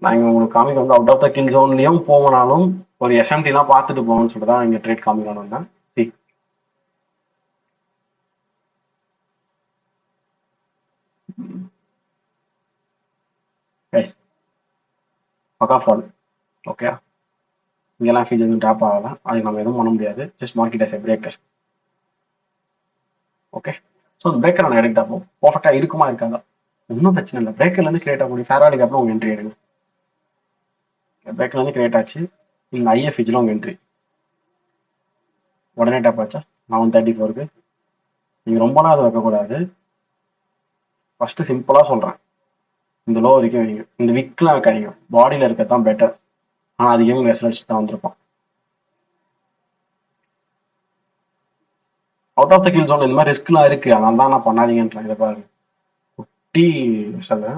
நான் இங்கே உங்களுக்கு காமிக்க வந்து அவுட் ஆஃப் த கில் ஜோன்லையும் போகனாலும் ஒரு எஸ்எம்டிலாம் பார்த்துட்டு போகணும்னு சொல்லிட்டு தான் இங்கே ட்ரேட் காமிக்கணும் வந்தேன். சி, கைஸ் பக்கா ஃபால். ஓகே, இங்கெல்லாம் ஃபீஸ் எதுவும் ட்ராப் ஆகலாம், அதுக்கு நம்ம எதுவும் பண்ண முடியாது. Just market as a breaker. Okay, so அந்த பிரேக்கர் நான் எடுக்கிட்டப்போ பர்ஃபெக்டாக இருக்குமா இருக்காதா ஒன்றும் பிரச்சனை இல்லை. பிரேக்கர்லேருந்து கிரியேட் ஆகக்கூடிய ஃபேராடிக்கு அப்புறம் உங்கள் என்ட்ரி எடுங்க. பிரேக்கர்லேருந்து கிரியேட் ஆச்சு, இந்த ஐஎஃப்இஜில் உங்கள் என்ட்ரி உடனே டேப் ஆச்சா 11:34. நீங்கள் ரொம்ப நாள் அதை வைக்கக்கூடாது. ஃபஸ்ட்டு சிம்பிளாக சொல்கிறேன், இந்த லோ வரைக்கும் வைங்க. இந்த விக்லாம் வைக்காதீங்க, பாடியில் இருக்கதான் பெட்டர். ஆனால் அதிகமாக ரெசல்ட்ஸ் தான் வந்திருப்போம். Out of the kill zone இந்த மாதிரி ரிஸ்க்லாம் இருக்குது, அதனால தான் நான் பண்ணாதீங்கன்றேன். இதை பாருங்க, குட்டி சொல்ல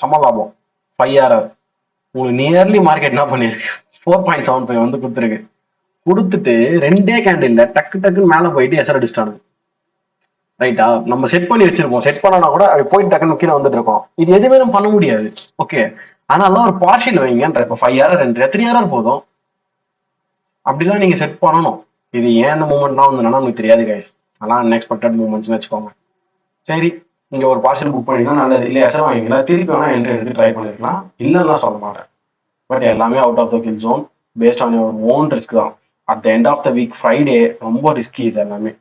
சம லாபம் 5RR. உங்களுக்கு நியர்லி மார்க்கெட் என்ன பண்ணியிருக்கு, 4.75 வந்து கொடுத்துருக்கு. கொடுத்துட்டு 2 கேண்டில் டக்கு டக்குன்னு மேலே போயிட்டு எஸ்ஆர் அடிச்சிட்டானுங்க. ரைட்டா? நம்ம செட் பண்ணி வச்சிருப்போம், செட் பண்ணனா கூட அப்படி போயிட்டு டக்குன்னு கீழே வந்துட்டு இருக்கோம். இது எதுவுமே நம்ம பண்ண முடியாது. ஓகே, அதனால ஒரு பார்ஷியல் வைங்கன்ற. இப்போ 5RR 3RR போதும். அப்படிதான் நீங்க செட் பண்ணணும். இது ஏன் அந்த மூமெண்ட்லாம் வந்து நமக்கு தெரியாது கைஸ், அதெல்லாம் அன்எக்ஸ்பெக்டட் மூமெண்ட்ஸ்னு வச்சுக்கோங்க. சரி, நீங்க ஒரு பார்சல் புக் பண்ணிக்கலாம், நல்லது. இல்லை எஸ்ஆர் வாங்கிங்களா, திருப்பி வேணா என்ட்ரி எடுத்து ட்ரை பண்ணிருக்கலாம், இல்லைன்னா சொல்ல மாட்டேன். பட் எல்லாமே out of the kill zone, based on your own risk தான். At the end of the week Friday ரொம்ப ரிஸ்கி. இது எல்லாமே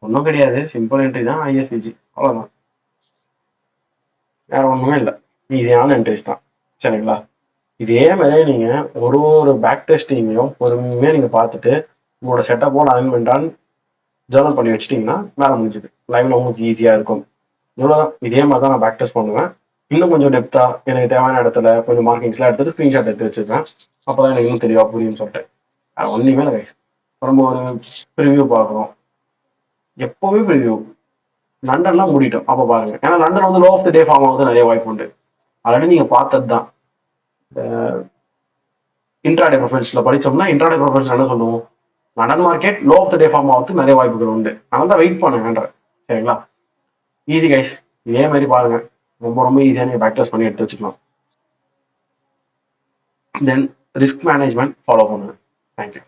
ஒன்றும் கிடையாது, சிம்பிள் என்ட்ரி தான் ஐஎஃப்இஜி, அவ்வளோதான். வேற ஒன்றுமே இல்லை, ஈஸியான என்ட்ரிஸ் தான். சரிங்களா? இதே மாதிரி நீங்கள் ஒரு பேக் டெஸ்டிங்கையும் பொறுமையாக நீங்கள் பார்த்துட்டு உங்களோட செட்டப்போட அலைன்மெண்டான்னு ஜேர்னல் பண்ணி வச்சிட்டிங்கன்னா வேலை முடிஞ்சுது. லைவ்ல உங்களுக்கு ஈஸியாக இருக்கும். இவ்வளோதான். இதே மாதிரி தான் நான் பேக் டெஸ்ட் பண்ணுவேன். இன்னும் கொஞ்சம் டெப்த்தாக எனக்கு தேவையான இடத்துல கொஞ்சம் மார்க்கிங்ஸ்லாம் எடுத்துட்டு ஸ்க்ரீன்ஷாட் எடுத்து வச்சிருக்கேன். அப்போ தான் எனக்கு இன்னும் தெளிவாக புரியும்னு சொல்லிட்டு. ஒன்றுமே இல்லை கைஸ், நம்ம ஒரு ப்ரிவியூ பார்க்குறோம். எப்போவுமே ப்ரிவியூ லண்டன்லாம் மூடிட்டோம், அப்போ பாருங்க. ஏன்னா லண்டன் வந்து low of the day form ஆகுது நிறைய வாய்ப்பு உண்டு. ஆல்ரெடி நீங்கள் பார்த்தது தான். இன்ட்ராடே ப்ரொஃபைல்ஸில் படித்தோம்னா இன்ட்ராடே ப்ரொஃபைல்ஸ் என்ன சொல்லுவோம், London market low of the day form ஆகுது நிறைய வாய்ப்புகள் உண்டு. அதனால தான் வெயிட் பண்ணுங்கன்ற. சரிங்களா? ஈஸி கைஸ், இதே மாதிரி பாருங்க, ரொம்ப ரொம்ப ஈஸியாக நீங்கள் பேக் டெஸ்ட் பண்ணி எடுத்து வச்சுக்கலாம். தென் ரிஸ்க் மேனேஜ்மெண்ட் ஃபாலோ பண்ணுங்க. தேங்க்யூ.